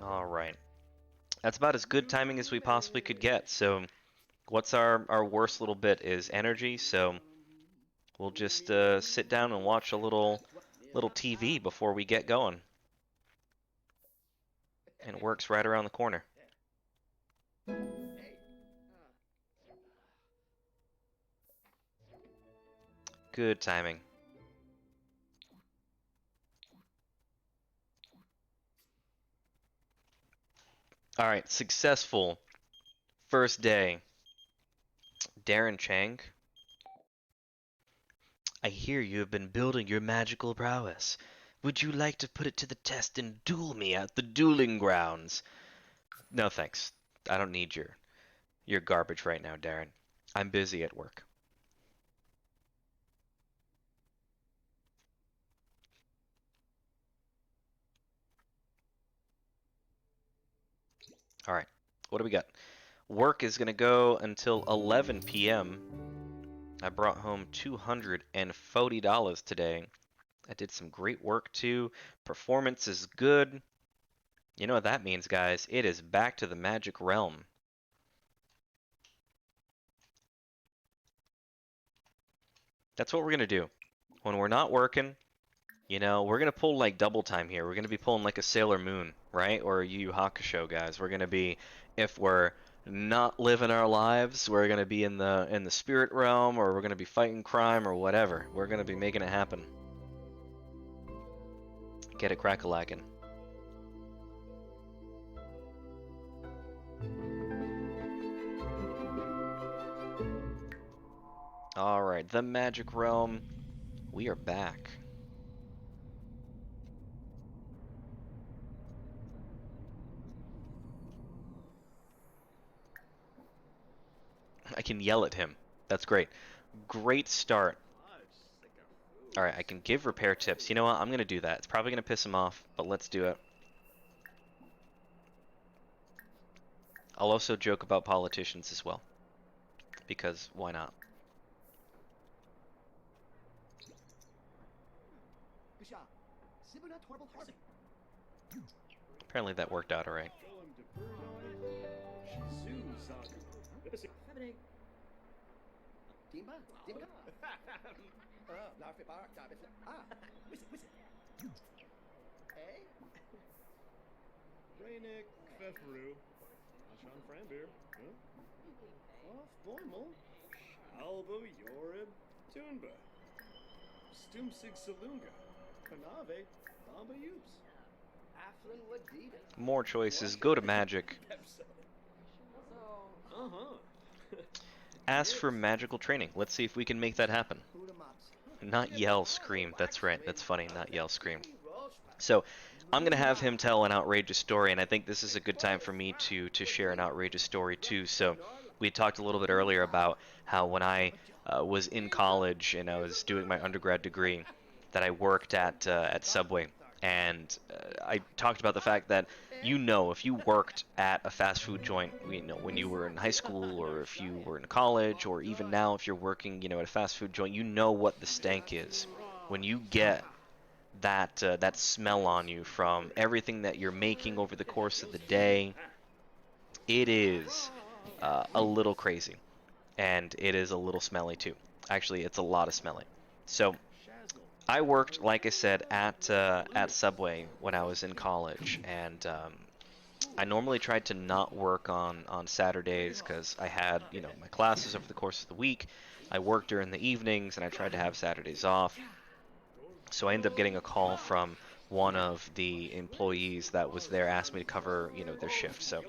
Alright. That's about as good timing as we possibly could get, so what's our worst little bit is energy, so we'll just sit down and watch a little TV before we get going. And it works right around the corner. Good timing. Alright, successful. First day. Darren Chang. I hear you have been building your magical prowess. Would you like to put it to the test and duel me at the dueling grounds? No thanks. I don't need your garbage right now, Darren. I'm busy at work. Alright, what do we got? Work is gonna go until 11 p.m. I brought home $240 today. I did some great work too. Performance is good. You know what that means, guys? It is back to the magic realm. That's what we're gonna do. When we're not working, you know, we're gonna pull like double time here. We're gonna be pulling like a Sailor Moon, right? Or a Yu Yu Hakusho, guys. We're gonna be, if we're not living our lives, we're gonna be in the spirit realm, or we're gonna be fighting crime, or whatever. We're gonna be making it happen. Get it crack-a-lackin'. Alright, the magic realm. We are back. I can yell at him. That's great. Great start. Alright, I can give repair tips. You know what? I'm gonna do that. It's probably gonna piss him off, but let's do it. I'll also joke about politicians as well. Because why not? Apparently that worked out alright.
Rainik, Feferu, Ashan Frambir, Off Bormal, Albo Yorib, Toonba, Stumsig Salunga, Kanave, Bamba Yoops, Aflin Wadida.
More choices. Go to magic. Ask for magical training. Let's see if we can make that happen. Not yell, scream. That's right. That's funny. Not yell, scream. So, I'm gonna have him tell an outrageous story, and I think this is a good time for me to share an outrageous story too. So, we talked a little bit earlier about how when I was in college and I was doing my undergrad degree, that I worked at Subway, and I talked about the fact that if you worked at a fast food joint, when you were in high school or if you were in college or even now if you're working, at a fast food joint, you know what the stank is when you get that smell on you from everything that you're making over the course of the day. It is a little crazy, and it is a little smelly too. Actually, it's a lot of smelling. So I worked, like I said, at Subway when I was in college, and I normally tried to not work on Saturdays because I had my classes over the course of the week. I worked during the evenings, and I tried to have Saturdays off. So I ended up getting a call from one of the employees that was there, asked me to cover, their shift. So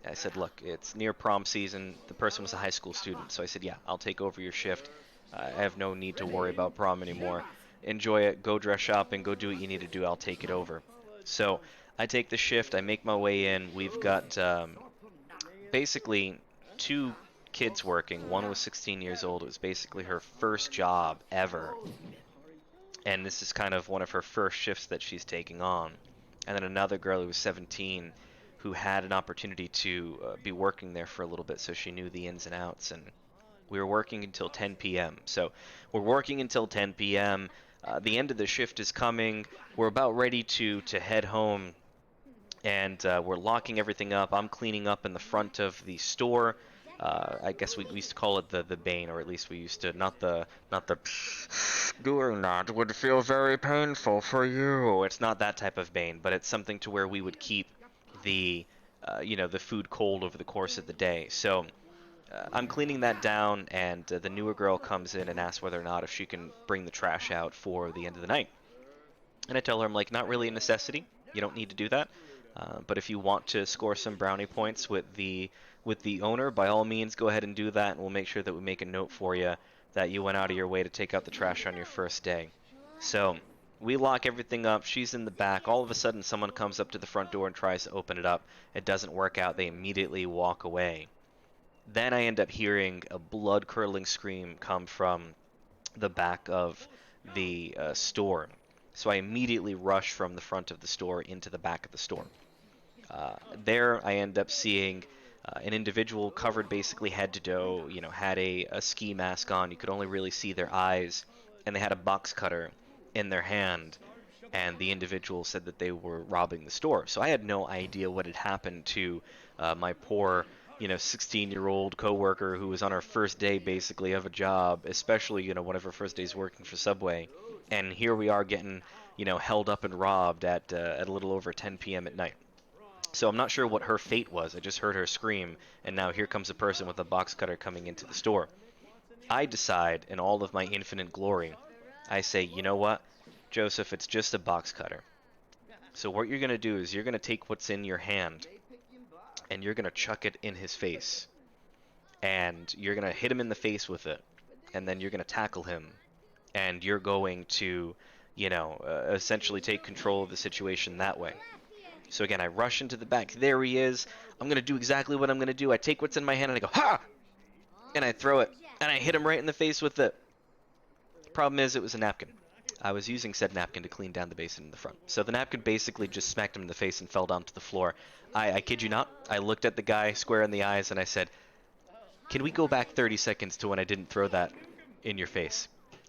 I said, look, it's near prom season. The person was a high school student, so I said, yeah, I'll take over your shift. I have no need to worry about prom anymore. Enjoy it. Go dress shopping. Go do what you need to do. I'll take it over. So I take the shift. I make my way in. We've got basically two kids working. One was 16 years old. It was basically her first job ever, and this is kind of one of her first shifts that she's taking on. And then another girl who was 17 who had an opportunity to be working there for a little bit, so she knew the ins and outs. And we were working until 10 p.m. So we're working until 10 p.m. The end of the shift is coming. We're about ready to head home, and we're locking everything up. I'm cleaning up in the front of the store. I guess we used to call it the Bane, or at least we used to, not the doing that would feel very painful for you. It's not that type of Bane, but it's something to where we would keep the the food cold over the course of the day. So I'm cleaning that down, and the newer girl comes in and asks whether or not if she can bring the trash out for the end of the night. And I tell her, I'm like, not really a necessity. You don't need to do that. But if you want to score some brownie points with the owner, by all means, go ahead and do that, and we'll make sure that we make a note for you that you went out of your way to take out the trash on your first day. So we lock everything up. She's in the back. All of a sudden, someone comes up to the front door and tries to open it up. It doesn't work out. They immediately walk away. Then I end up hearing a blood-curdling scream come from the back of the store. So I immediately rush from the front of the store into the back of the store. There, I end up seeing an individual covered basically head to toe, had a ski mask on. You could only really see their eyes, and they had a box cutter in their hand. And the individual said that they were robbing the store. So I had no idea what had happened to my poor, 16-year-old coworker who was on her first day basically of a job, especially, one of her first days working for Subway. And here we are getting, held up and robbed at a little over 10 p.m. at night. So I'm not sure what her fate was. I just heard her scream, and now here comes a person with a box cutter coming into the store. I decide, in all of my infinite glory, I say, you know what, Joseph, it's just a box cutter. So what you're going to do is you're going to take what's in your hand, and you're going to chuck it in his face. And you're going to hit him in the face with it, and then you're going to tackle him. And you're going to, essentially take control of the situation that way. So again, I rush into the back. There he is. I'm going to do exactly what I'm going to do. I take what's in my hand and I go, ha! And I throw it. And I hit him right in the face with it. The problem is it was a napkin. I was using said napkin to clean down the basin in the front. So the napkin basically just smacked him in the face and fell down to the floor. I kid you not, I looked at the guy square in the eyes and I said, can we go back 30 seconds to when I didn't throw that in your face?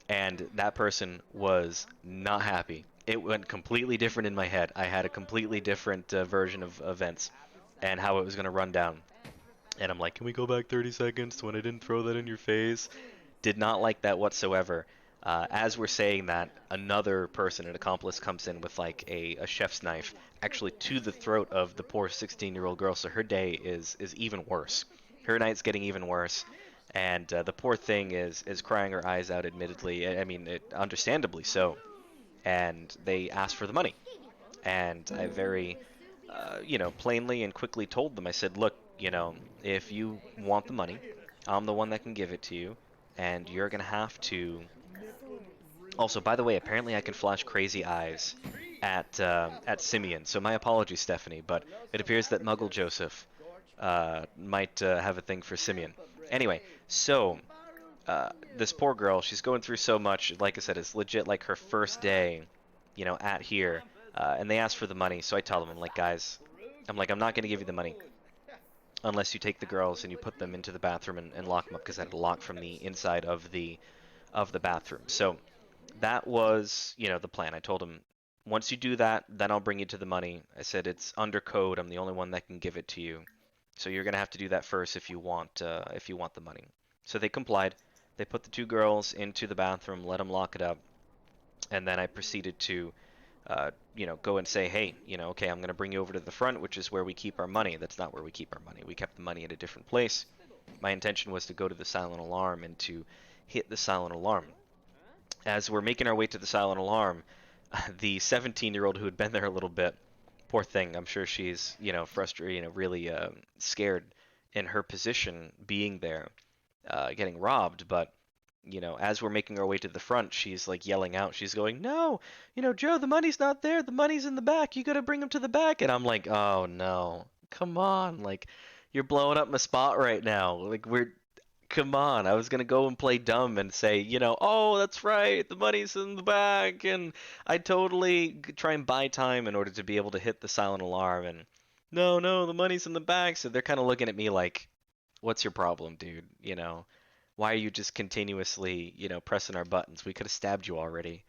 And that person was not happy. It went completely different in my head. I had a completely different version of events and how it was going to run down. And I'm like, can we go back 30 seconds to when I didn't throw that in your face? Did not like that whatsoever. As we're saying that, another person, an accomplice, comes in with like a chef's knife, actually to the throat of the poor 16-year-old girl. So her day is even worse. Her night's getting even worse. And the poor thing is crying her eyes out, admittedly. I mean, understandably so. And they asked for the money. And I very, plainly and quickly told them, I said, look, if you want the money, I'm the one that can give it to you. And you're going to have to... Also, by the way, apparently I can flash crazy eyes at Simeon. So my apologies, Stephanie, but it appears that Muggle Joseph might have a thing for Simeon. Anyway, so this poor girl, she's going through so much. Like I said, it's legit like her first day, at here. And they ask for the money, so I tell them, I'm like, guys, I'm not going to give you the money unless you take the girls and you put them into the bathroom and lock them up, because I had a lock from the inside of the bathroom. So that was, the plan. I told him, once you do that, then I'll bring you to the money. I said, it's under code. I'm the only one that can give it to you. So you're going to have to do that first if you want the money. So they complied. They put the two girls into the bathroom, let them lock it up, and then I proceeded to, go and say, hey, okay, I'm going to bring you over to the front, which is where we keep our money. That's not where we keep our money. We kept the money at a different place. My intention was to go to the silent alarm and to hit the silent alarm. As we're making our way to the silent alarm, the 17-year-old who had been there a little bit, poor thing, I'm sure she's, frustrated, really scared in her position being there, getting robbed. But, as we're making our way to the front, she's like yelling out. She's going, no, Joe, the money's not there. The money's in the back. You got to bring him to the back. And I'm like, oh, no, come on. Like, you're blowing up my spot right now. Like, come on. I was going to go and play dumb and say, oh, that's right, the money's in the back, and I totally try and buy time in order to be able to hit the silent alarm, and no, the money's in the back. So they're kind of looking at me like, what's your problem, dude? Why are you just continuously, pressing our buttons? We could have stabbed you already.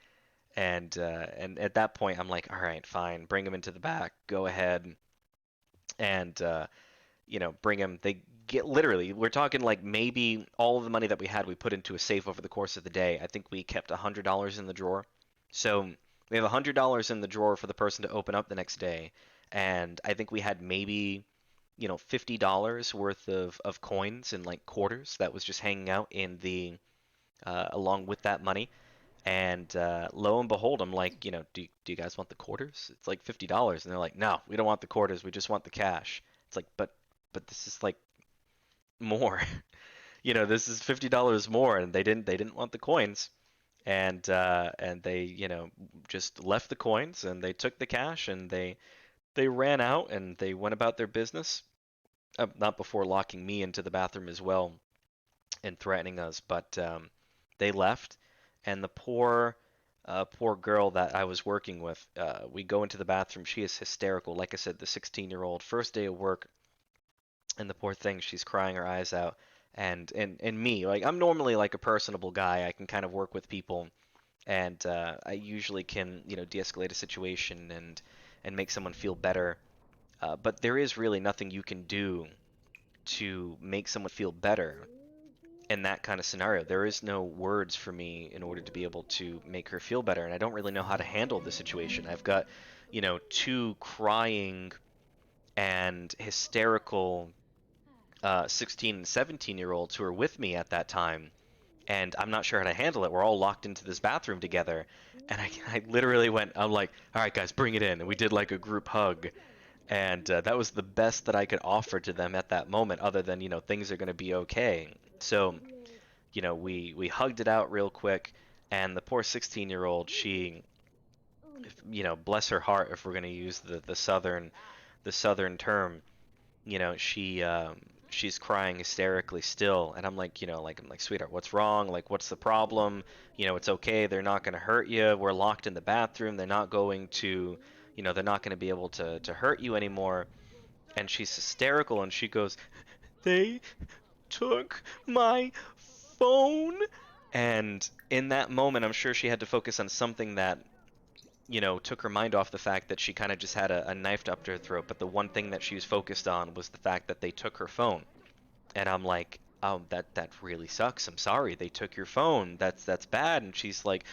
And at that point, I'm like, all right, fine, bring him into the back, go ahead, and bring him. They get literally, we're talking like maybe all of the money that we had, we put into a safe over the course of the day. I think we kept $100 in the drawer. So we have $100 in the drawer for the person to open up the next day. And I think we had maybe, $50 worth of coins and like quarters that was just hanging out in the, along with that money. And lo and behold, I'm like, do you guys want the quarters? It's like $50, and they're like, no, we don't want the quarters. We just want the cash. It's like, but this is like more. This is $50 more, and they didn't want the coins, and they just left the coins, and they took the cash, and they ran out, and they went about their business. Not before locking me into the bathroom as well and threatening us, but they left, and the poor girl that I was working with, we go into the bathroom. She is hysterical. Like I said, the 16-year-old, first day of work, and the poor thing, she's crying her eyes out. And me, like I'm normally like a personable guy. I can kind of work with people, and I usually can de-escalate a situation and make someone feel better. But there is really nothing you can do to make someone feel better in that kind of scenario. There is no words for me in order to be able to make her feel better, and I don't really know how to handle the situation. I've got, two crying and hysterical 16 and 17-year-olds who are with me at that time, and I'm not sure how to handle it. We're all locked into this bathroom together, and I literally I'm like, all right, guys, bring it in. And we did like a group hug, and that was the best that I could offer to them at that moment, other than, things are going to be okay. So, we hugged it out real quick, and the poor 16-year-old, she, bless her heart, if we're going to use the southern term, she's crying hysterically still, and I'm like, sweetheart, what's wrong? Like, what's the problem? It's okay. They're not going to hurt you. We're locked in the bathroom. They're not going to be able to hurt you anymore. And she's hysterical, and she goes, they took my phone. And in that moment, I'm sure she had to focus on something that took her mind off the fact that she kind of just had a knife up to her throat. But the one thing that she was focused on was the fact that they took her phone. And I'm like, oh, that really sucks. I'm sorry, they took your phone. That's bad. And she's like,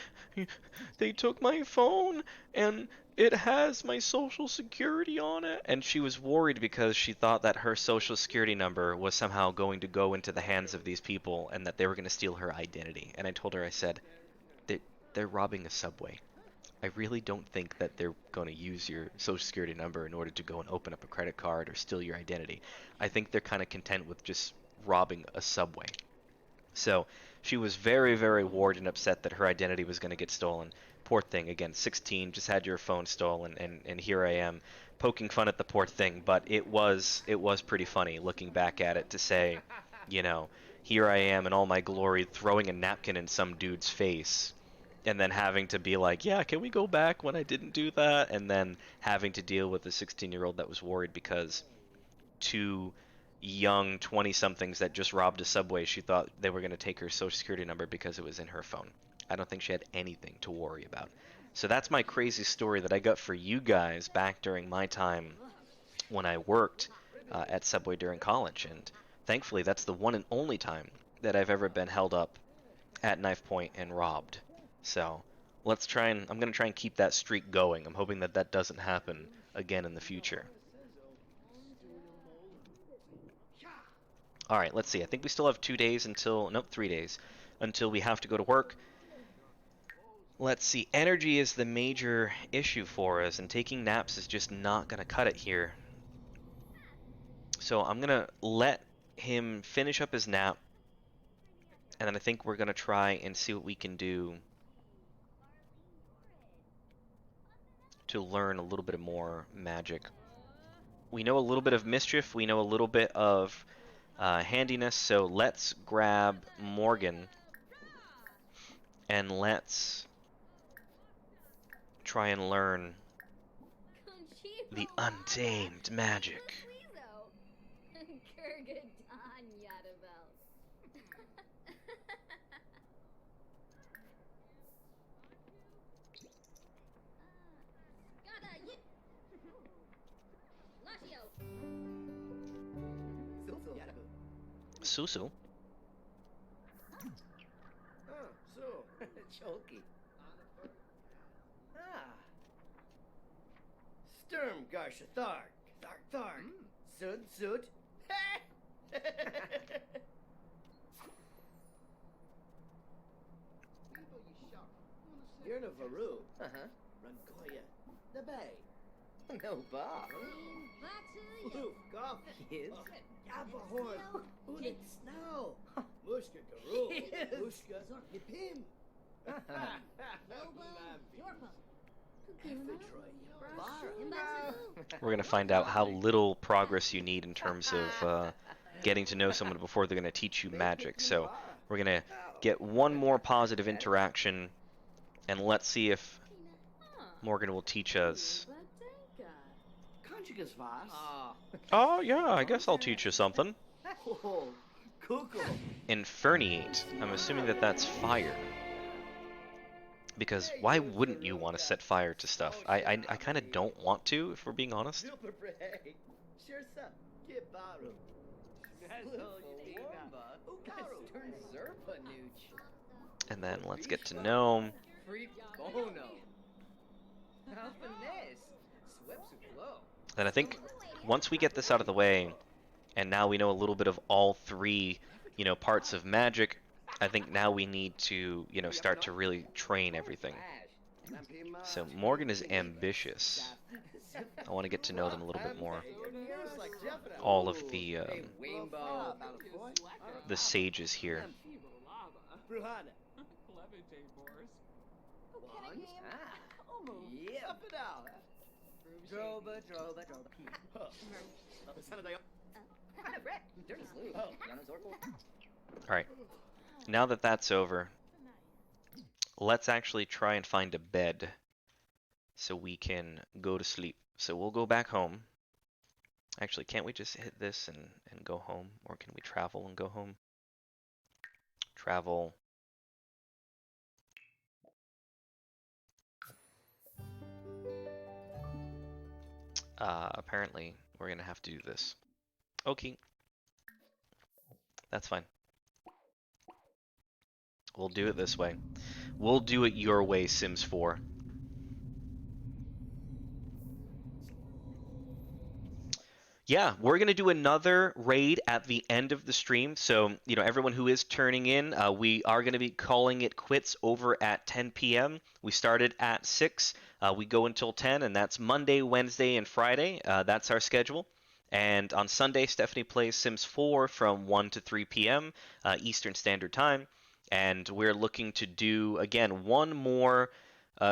they took my phone, and it has my social security on it. And she was worried because she thought that her social security number was somehow going to go into the hands of these people, and that they were going to steal her identity. And I told her, I said, they're robbing a Subway. I really don't think that they're going to use your social security number in order to go and open up a credit card or steal your identity. I think they're kind of content with just robbing a Subway. So she was very, very worried and upset that her identity was going to get stolen. Poor thing, again, 16, just had your phone stolen, and here I am poking fun at the poor thing. But it was pretty funny looking back at it to say, you know, here I am in all my glory throwing a napkin in some dude's face, and then having to be like, yeah, can we go back when I didn't do that? And then having to deal with a 16-year-old that was worried because two young 20-somethings that just robbed a Subway, she thought they were going to take her social security number because it was in her phone. I don't think she had anything to worry about. So that's my crazy story that I got for you guys back during my time when I worked at Subway during college. And thankfully, that's the one and only time that I've ever been held up at knife point and robbed. So I'm going to try and keep that streak going. I'm hoping that that doesn't happen again in the future. All right, let's see. I think we still have 2 days until, nope, 3 days until we have to go to work. Let's see. Energy is the major issue for us, and taking naps is just not going to cut it here. So I'm going to let him finish up his nap, and then I think we're going to try and see what we can do to learn a little bit more magic. We know a little bit of mischief. We know a little bit of handiness, so let's grab Morgan and let's try and learn the untamed magic. Susu.
So, Cholky. Ah. Sturm Garsha Thark. Thark Thark. Sud Sud. Yerna Varu.
Uh-huh.
Rangoya. The Bay.
No bar.
Floof. Golf.
Yes.
Yapahorn. Unit Snow. Mushka Garul.
Yes.
Mushka. Nipim.
We're going to find out how little progress you need in terms of getting to know someone before they're going to teach you magic. So we're going to get one more positive interaction, and let's see if Morgan will teach us.
Conjugus Vas.
Oh, yeah, I guess I'll teach you something.
Oh, Kuku.
Inferniate. I'm assuming that that's fire. Because why wouldn't you want to set fire to stuff? I kind of don't want to, if we're being honest. And then let's get to know him. Then I think once we get this out of the way, and now we know a little bit of all three, parts of magic, I think now we need to, start to really train everything. So Morgan is ambitious. I want to get to know them a little bit more. All of the sages here. Alright, now that that's over, let's actually try and find a bed so we can go to sleep. So we'll go back home. Actually, can't we just hit this and go home? Or can we travel and go home? Travel. Apparently, we're going to have to do this. Okay. That's fine. We'll do it this way. We'll do it your way, Sims 4. Yeah, we're going to do another raid at the end of the stream. So, everyone who is turning in, we are going to be calling it quits over at 10 p.m. We started at 6. We go until 10, and that's Monday, Wednesday, and Friday. That's our schedule. And on Sunday, Stephanie plays Sims 4 from 1 to 3 p.m. Eastern Standard Time. And we're looking to do, again, one more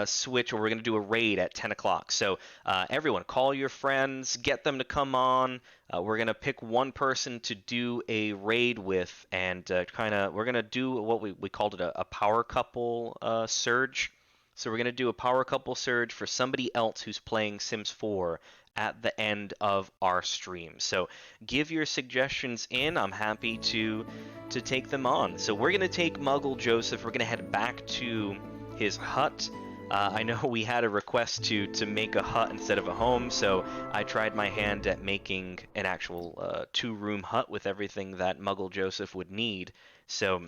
switch, or we're going to do a raid at 10 o'clock. So everyone, call your friends, get them to come on. We're going to pick one person to do a raid with, and we're going to do what we called it a power couple surge. So we're going to do a power couple surge for somebody else who's playing Sims 4 at the end of our stream. So give your suggestions in. I'm happy to take them on. So we're going to take Muggle Joseph. We're going to head back to his hut. I know we had a request to make a hut instead of a home, so I tried my hand at making an actual 2-room hut with everything that Muggle Joseph would need. So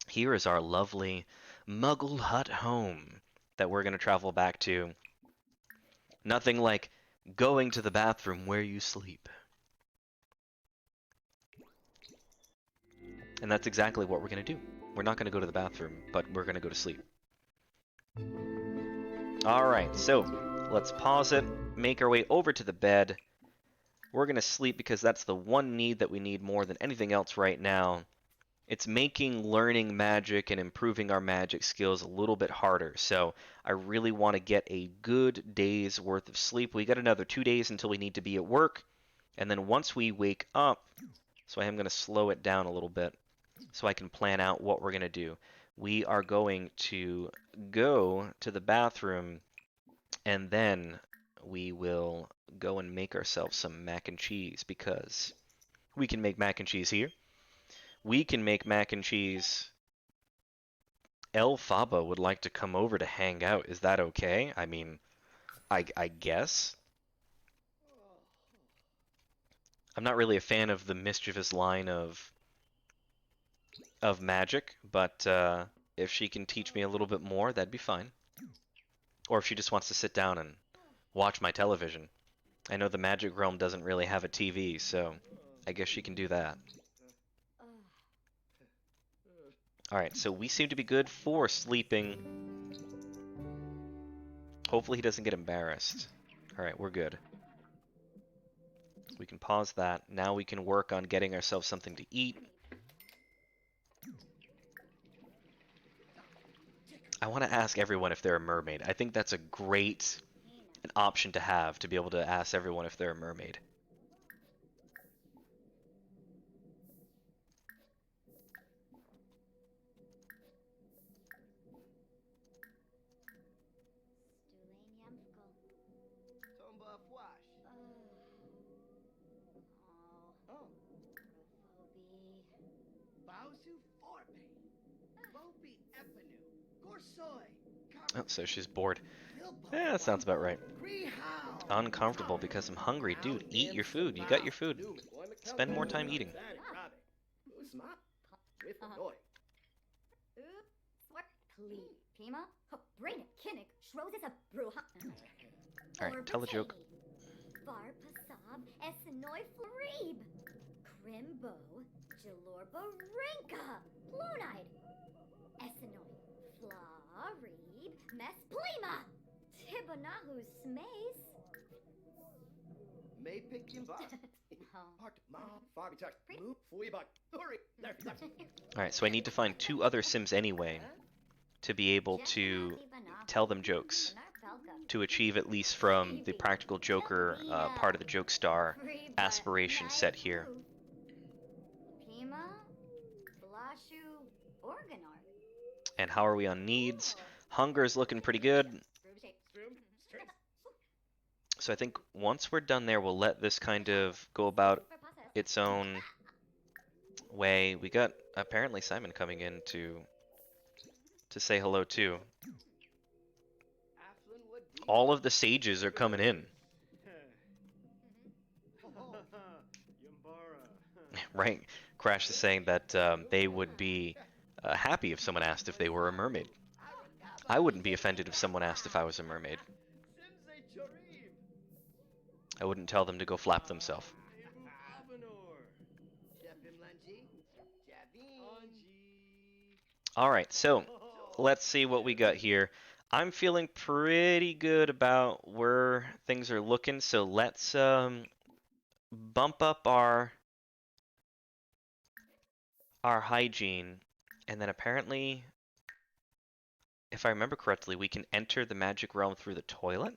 here is our lovely Muggle hut home that we're going to travel back to. Nothing like going to the bathroom where you sleep. And that's exactly what we're going to do. We're not going to go to the bathroom, but we're going to go to sleep. Alright, so let's pause it, make our way over to the bed. We're going to sleep because that's the one need that we need more than anything else right now. It's making learning magic and improving our magic skills a little bit harder. So I really want to get a good day's worth of sleep. We got another 2 days until we need to be at work. And then once we wake up, so I am going to slow it down a little bit so I can plan out what we're going to do. We are going to go to the bathroom, and then we will go and make ourselves some mac and cheese, because we can make mac and cheese here. We can make mac and cheese. El Faba would like to come over to hang out. Is that okay? I mean, I guess. I'm not really a fan of the mischievous line of magic, but if she can teach me a little bit more, that'd be fine. Or if she just wants to sit down and watch my television. I know the Magic Realm doesn't really have a TV, so I guess she can do that. Alright, so we seem to be good for sleeping. Hopefully he doesn't get embarrassed. Alright, we're good. We can pause that. Now we can work on getting ourselves something to eat. I want to ask everyone if they're a mermaid. I think that's a great an option to have, to be able to ask everyone if they're a mermaid.
Tomba Fwash. Oh. Bausu Forpe. Bopi Epinu. Gorsoi.
Oh, so she's bored. Yeah, that sounds about right. Uncomfortable because I'm hungry. Dude, eat your food. You got your food. Spend more time eating. Alright, tell a joke.
Crimbo, Jalorba Rinka, Plonide, Essenoi, Flarib, Mesplima, Tibanahu Smace.
May pick him bot. Part ma Fabi touch. Move fui bot. Hurry.
Alright, so I need to find 2 other Sims anyway to be able to tell them jokes, to achieve at least from the Practical Joker part of the Joke Star aspiration set here. And how are we on needs? Hunger is looking pretty good. So I think once we're done there, we'll let this kind of go about its own way. We got apparently Simon coming in to say hello too. All of the sages are coming in. Right? Crash is saying that they would be happy if someone asked if they were a mermaid. I wouldn't be offended if someone asked if I was a mermaid. I wouldn't tell them to go flap themselves. Alright, so let's see what we got here. I'm feeling pretty good about where things are looking, so let's bump up our hygiene, and then apparently, if I remember correctly, we can enter the magic realm through the toilet.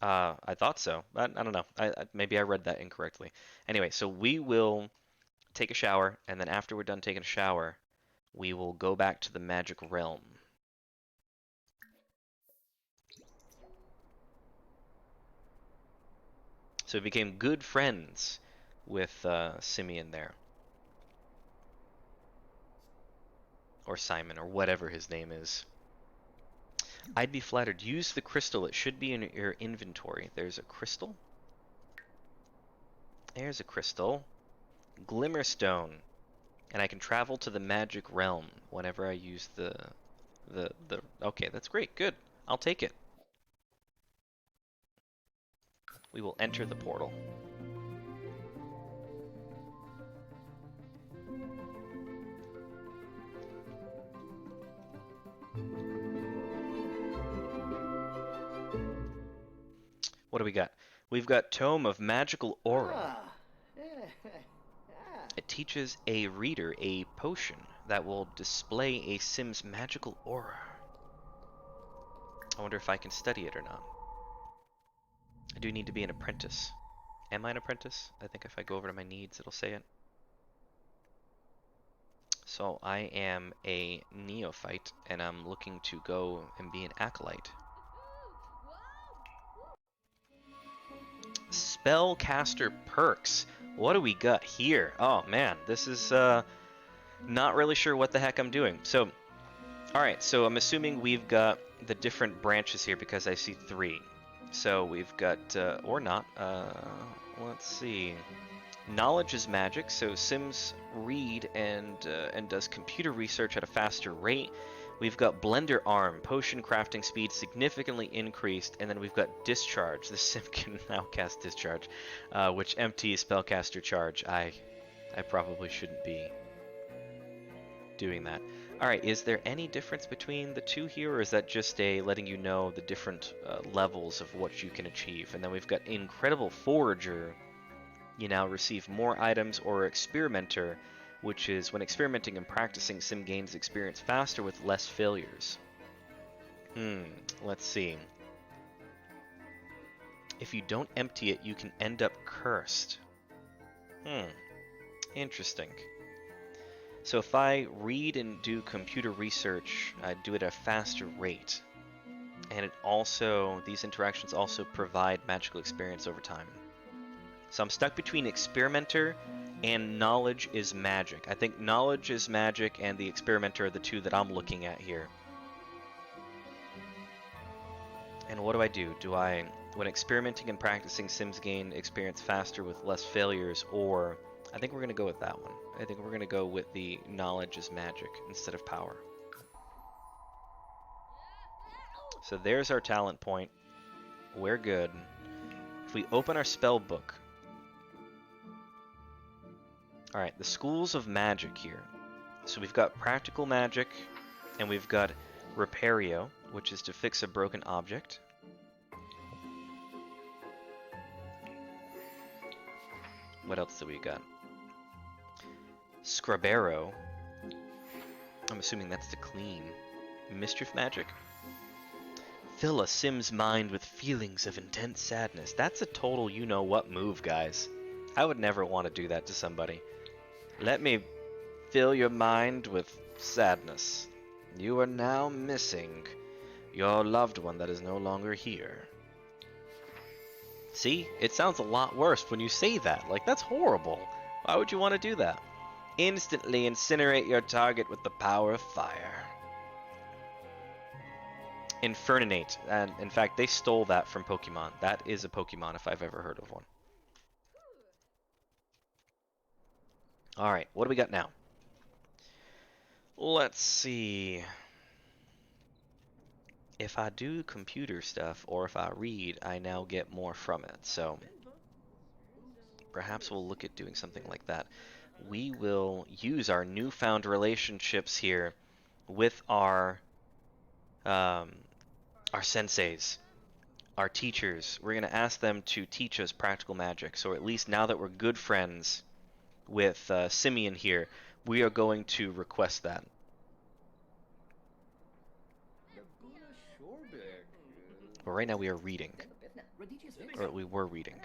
I thought so, but I don't know. Maybe I read that incorrectly. Anyway, so we will take a shower, and then after we're done taking a shower, we will go back to the magic realm. So we became good friends with Simeon there. Or Simon, or whatever his name is. I'd be flattered. Use the crystal. It should be in your inventory. There's a crystal. There's a crystal. Glimmerstone. And I can travel to the magic realm whenever I use the... Okay, that's great. Good. I'll take it. We will enter the portal. What do we got? We've got Tome of Magical Aura. It teaches a reader a potion that will display a Sim's magical aura. I wonder if I can study it or not. I do need to be an apprentice. Am I an apprentice? I think if I go over to my needs, it'll say it. So I am a neophyte, and I'm looking to go and be an acolyte. Spellcaster perks. What do we got here? Oh man, this is not really sure what the heck I'm doing. So, alright, so I'm assuming we've got the different branches here because I see 3. So we've got, or not, let's see. Knowledge is magic, so Sims read and does computer research at a faster rate. We've got Blender Arm, potion crafting speed significantly increased, and then we've got Discharge. The Sim can now cast Discharge, which empties Spellcaster Charge. I probably shouldn't be doing that. Alright, is there any difference between the two here, or is that just a letting you know the different levels of what you can achieve? And then we've got Incredible Forager. You now receive more items, or Experimenter, which is when experimenting and practicing, sim gains experience faster with less failures. Let's see. If you don't empty it, you can end up cursed. Interesting. So if I read and do computer research, I do it at a faster rate. And it also, these interactions also provide magical experience over time. So I'm stuck between Experimenter and Knowledge is Magic. I think Knowledge is Magic and the Experimenter are the two that I'm looking at here. And what do? Do I, when experimenting and practicing, sims gain experience faster with less failures, or I think we're going to go with that one. I think we're going to go with the Knowledge is Magic instead of Power. So there's our talent point. We're good. If we open our spell book. Alright, the schools of magic here. So we've got Practical Magic, and we've got Repario, which is to fix a broken object. What else do we got? Scrabero. I'm assuming that's to clean. Mischief Magic. Fill a sim's mind with feelings of intense sadness. That's a total you-know-what move, guys. I would never want to do that to somebody. Let me fill your mind with sadness. You are now missing your loved one that is no longer here. See? It sounds a lot worse when you say that. Like, that's horrible. Why would you want to do that? Instantly incinerate your target with the power of fire. Inferninate. And in fact, they stole that from Pokemon. That is a Pokemon if I've ever heard of one. Alright, what do we got now? Let's see. If I do computer stuff, or if I read, I now get more from it. So perhaps we'll look at doing something like that. We will use our newfound relationships here with our senseis, our teachers. We're going to ask them to teach us practical magic. So at least now that we're good friends with Simeon here, we are going to request that. But right now we are reading. Or we were reading.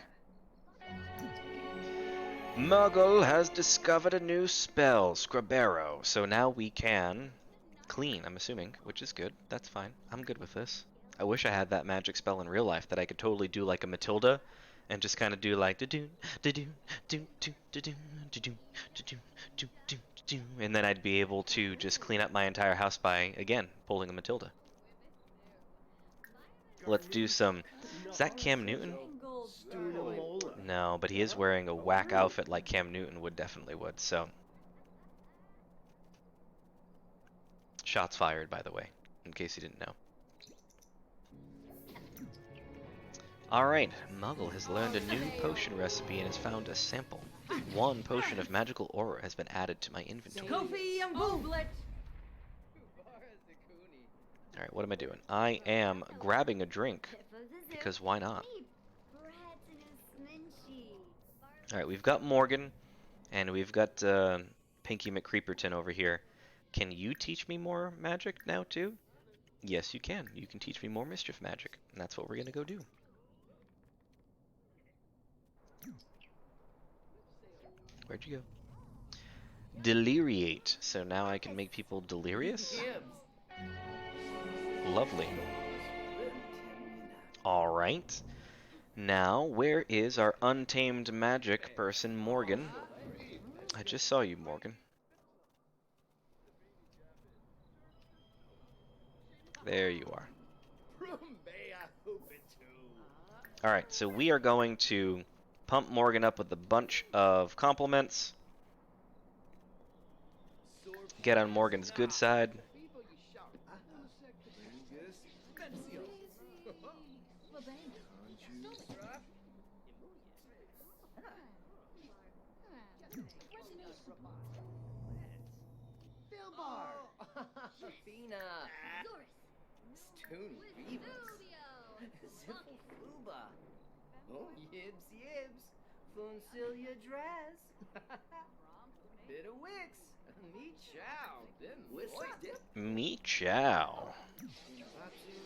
Muggle has discovered a new spell, Scrabero. So now we can clean, I'm assuming, which is good. That's fine. I'm good with this. I wish I had that magic spell in real life that I could totally do like a Matilda and just kind of do like da-doo, da-doo, do-doo, da-doo, da-doo, da-doo, do-doo, do-doo, and then I'd be able to just clean up my entire house by, again, pulling a Matilda. Let's do some... Is that Cam Newton? No, but he is wearing a whack outfit like Cam Newton definitely would, so... Shots fired, by the way, in case you didn't know. Alright, Muggle has learned a new potion recipe and has found a sample. 1 potion of magical aura has been added to my inventory. Alright, what am I doing? I am grabbing a drink, because why not? Alright, we've got Morgan, and we've got Pinky McCreeperton over here. Can you teach me more magic now, too? Yes, you can. You can teach me more mischief magic, and that's what we're going to go do. Where'd you go? Deliriate. So now I can make people delirious? Lovely. Alright. Now, where is our untamed magic person, Morgan? I just saw you, Morgan. There you are. Alright, so we are going to pump Morgan up with a bunch of compliments. Get on Morgan's good side.
Fina. Stoon Vivas. Ziffle Fuba. Oh, yibs yibs. Funcilia dress. Bit of wix. Me chow. Bim whisk.
Me chow.
Batu.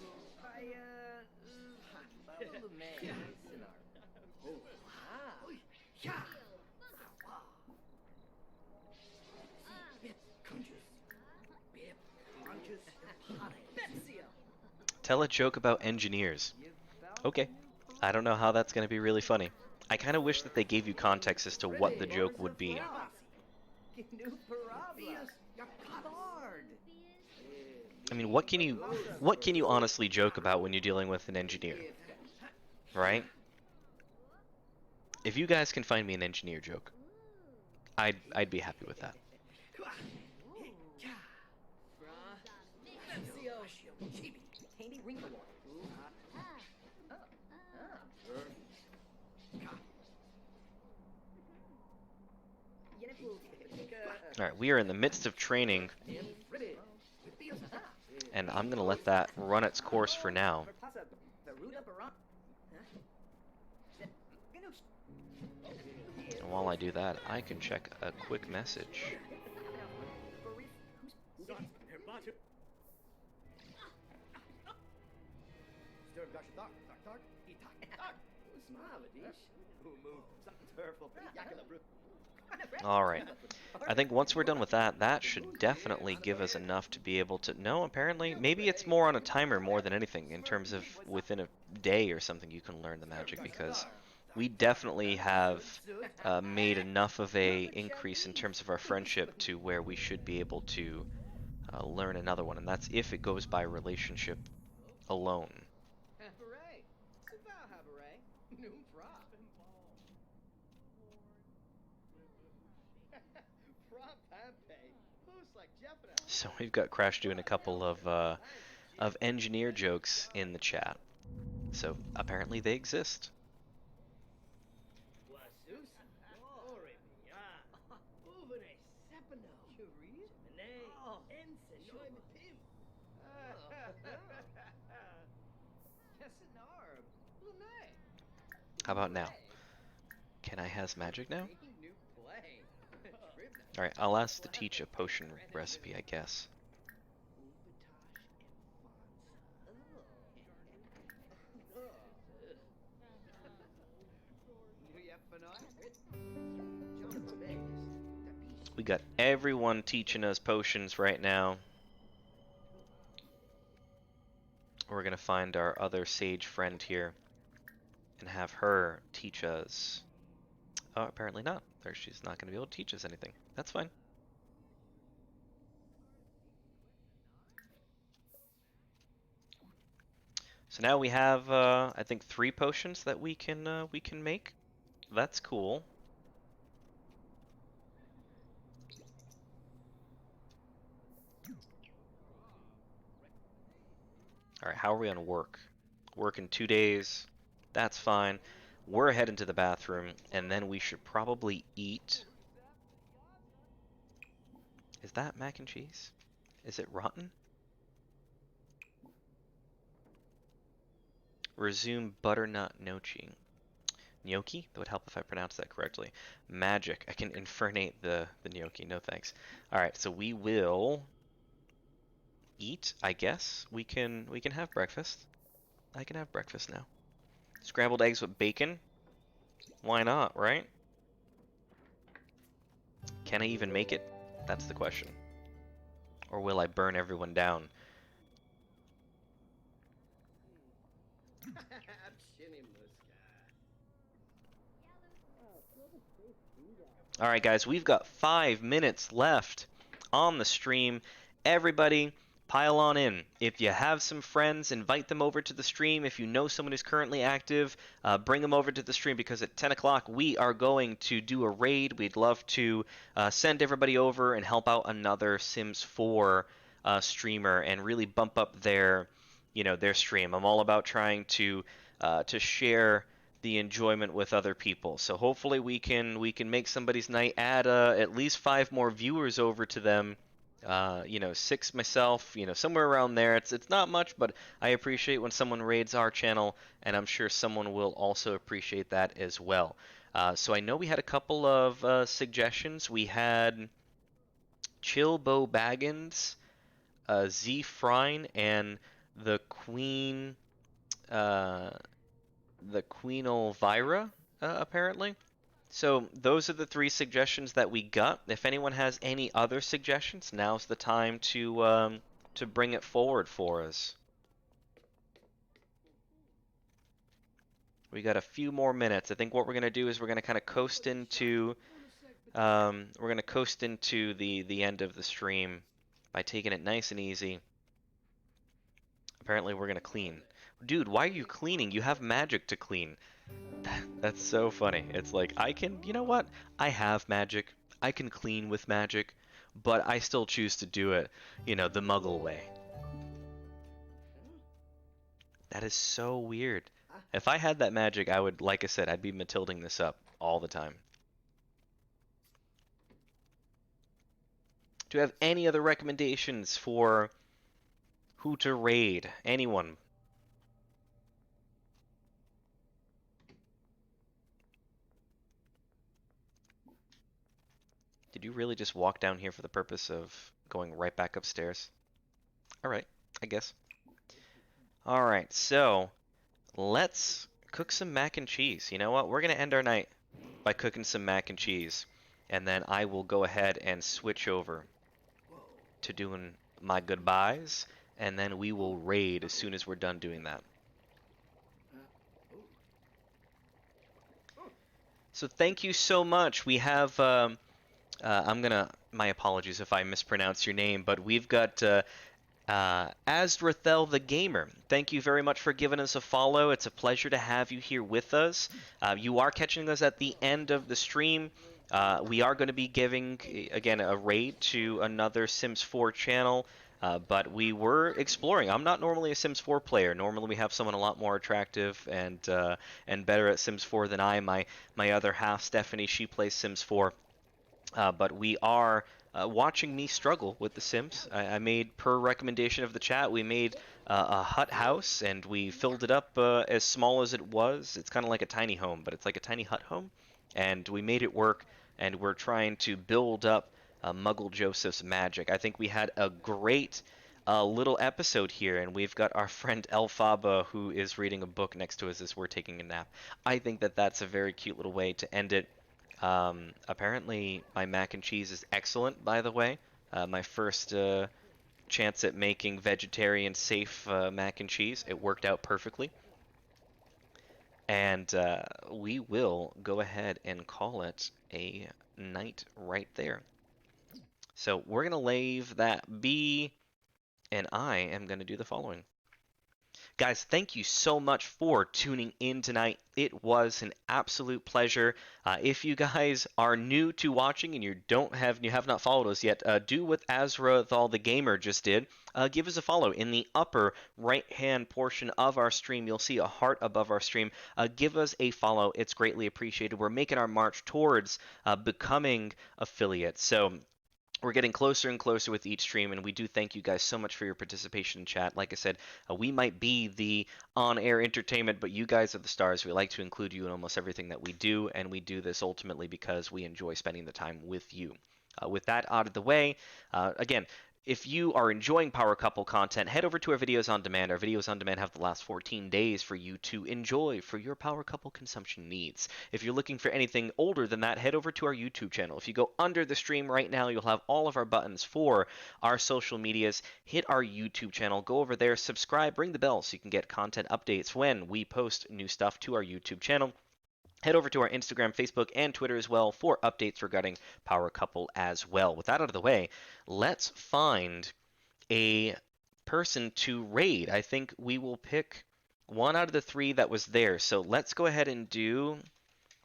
Kaya. Bubble man. Oh, wow. Yeah.
Tell a joke about engineers. Okay. I don't know how that's going to be really funny. I kind of wish that they gave you context as to what the joke would be. I mean, what can you honestly joke about when you're dealing with an engineer? Right? If you guys can find me an engineer joke, I'd be happy with that. Alright, we are in the midst of training, and I'm going to let that run its course for now. And while I do that, I can check a quick message. Alright, I think once we're done with that, that should definitely give us enough to be able to... No, apparently, maybe it's more on a timer more than anything, in terms of within a day or something you can learn the magic, because we definitely have made enough of a increase in terms of our friendship to where we should be able to learn another one, and that's if it goes by relationship alone. So we've got Crash doing a couple of engineer jokes in the chat. So apparently they exist. How about now? Can I has magic now? Alright, I'll ask to teach a potion recipe, I guess. We got everyone teaching us potions right now. We're gonna find our other sage friend here and have her teach us. Oh, apparently not. She's not gonna be able to teach us anything. That's fine. So now we have, I think, 3 potions that we can make. That's cool. All right, how are we on work? Work in 2 days. That's fine. We're heading to the bathroom, and then we should probably eat. Is that mac and cheese? Is it rotten? Resume butternut gnocchi. Gnocchi? That would help if I pronounced that correctly. Magic. I can infernate the gnocchi. No thanks. Alright, so we will eat, I guess. We can have breakfast. I can have breakfast now. Scrambled eggs with bacon? Why not, right? Can I even make it? That's the question. Or will I burn everyone down? Alright guys, we've got 5 minutes left on the stream. Everybody, pile on in. If you have some friends, invite them over to the stream. If you know someone who's currently active, bring them over to the stream, because at 10 o'clock we are going to do a raid. We'd love to send everybody over and help out another Sims 4 streamer and really bump up their stream. I'm all about trying to share the enjoyment with other people. So hopefully we can make somebody's night, add at least 5 more viewers over to them, 6 myself, somewhere around there. It's not much, but I appreciate when someone raids our channel, and I'm sure someone will also appreciate that as well. So I know we had a couple of suggestions. We had Chillbo Baggins, Z Frine, and the Queen, uh, the Queen Elvira, apparently. So those are the 3 suggestions that we got. If anyone has any other suggestions, now's the time to bring it forward for us. We got a few more minutes. I think what we're gonna do is we're gonna kind of coast into the end of the stream by taking it nice and easy. Apparently we're gonna clean. Dude, why are you cleaning? You have magic to clean. That's so funny. It's like, you know what? I have magic. I can clean with magic, but I still choose to do it, the Muggle way. That is so weird. If I had that magic, I would, like I said, I'd be Matilding this up all the time. Do you have any other recommendations for who to raid? Anyone? Did you really just walk down here for the purpose of going right back upstairs? Alright, I guess. Alright, so let's cook some mac and cheese. You know what? We're going to end our night by cooking some mac and cheese. And then I will go ahead and switch over to doing my goodbyes. And then we will raid as soon as we're done doing that. So thank you so much. We have, my apologies if I mispronounce your name, but we've got Azrathel the Gamer. Thank you very much for giving us a follow. It's a pleasure to have you here with us. You are catching us at the end of the stream. We are going to be giving, again, a raid to another Sims 4 channel. But we were exploring. I'm not normally a Sims 4 player. Normally we have someone a lot more attractive and better at Sims 4 than I. My other half, Stephanie, she plays Sims 4. But we are watching me struggle with The Sims. I made, per recommendation of the chat, we made a hut house, and we filled it up as small as it was. It's kind of like a tiny home, but it's like a tiny hut home. And we made it work, and we're trying to build up Muggle Joseph's magic. I think we had a great little episode here, and we've got our friend Elphaba, who is reading a book next to us as we're taking a nap. I think that that's a very cute little way to end it. Apparently my mac and cheese is excellent, by the way. My first chance at making vegetarian safe mac and cheese. It worked out perfectly. And we will go ahead and call it a night right there. So we're going to leave that be, and I am going to do the following. Guys, thank you so much for tuning in tonight. It was an absolute pleasure. If you guys are new to watching and you have not followed us yet, do what Azrathal the Gamer just did. Give us a follow. In the upper right-hand portion of our stream, you'll see a heart above our stream. Give us a follow. It's greatly appreciated. We're making our march towards becoming affiliates. So we're getting closer and closer with each stream, and we do thank you guys so much for your participation in chat. Like I said, we might be the on-air entertainment, but you guys are the stars. We like to include you in almost everything that we do, and we do this ultimately because we enjoy spending the time with you. With that out of the way, again, if you are enjoying Power Couple content, head over to our Videos on Demand. Our Videos on Demand have the last 14 days for you to enjoy for your Power Couple consumption needs. If you're looking for anything older than that, head over to our YouTube channel. If you go under the stream right now, you'll have all of our buttons for our social medias. Hit our YouTube channel, go over there, subscribe, ring the bell so you can get content updates when we post new stuff to our YouTube channel. Head over to our Instagram, Facebook, and Twitter as well for updates regarding Power Couple as well. With that out of the way, let's find a person to raid. I think we will pick one out of the 3 that was there. So let's go ahead and do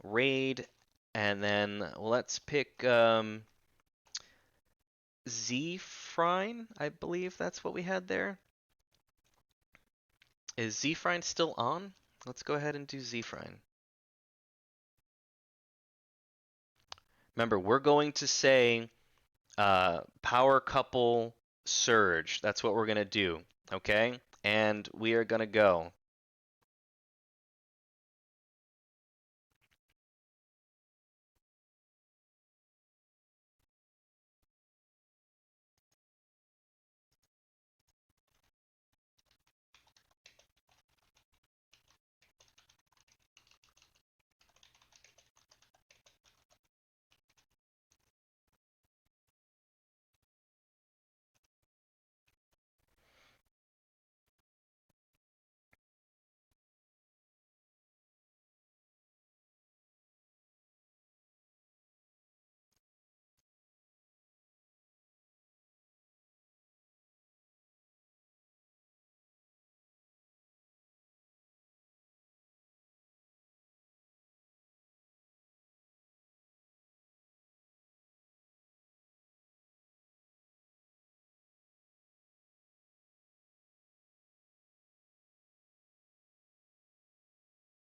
raid, and then let's pick Zephrine. I believe that's what we had there. Is Zephrine still on? Let's go ahead and do Zephrine. Remember, we're going to say power couple surge. That's what we're gonna do. Okay, and we are gonna go.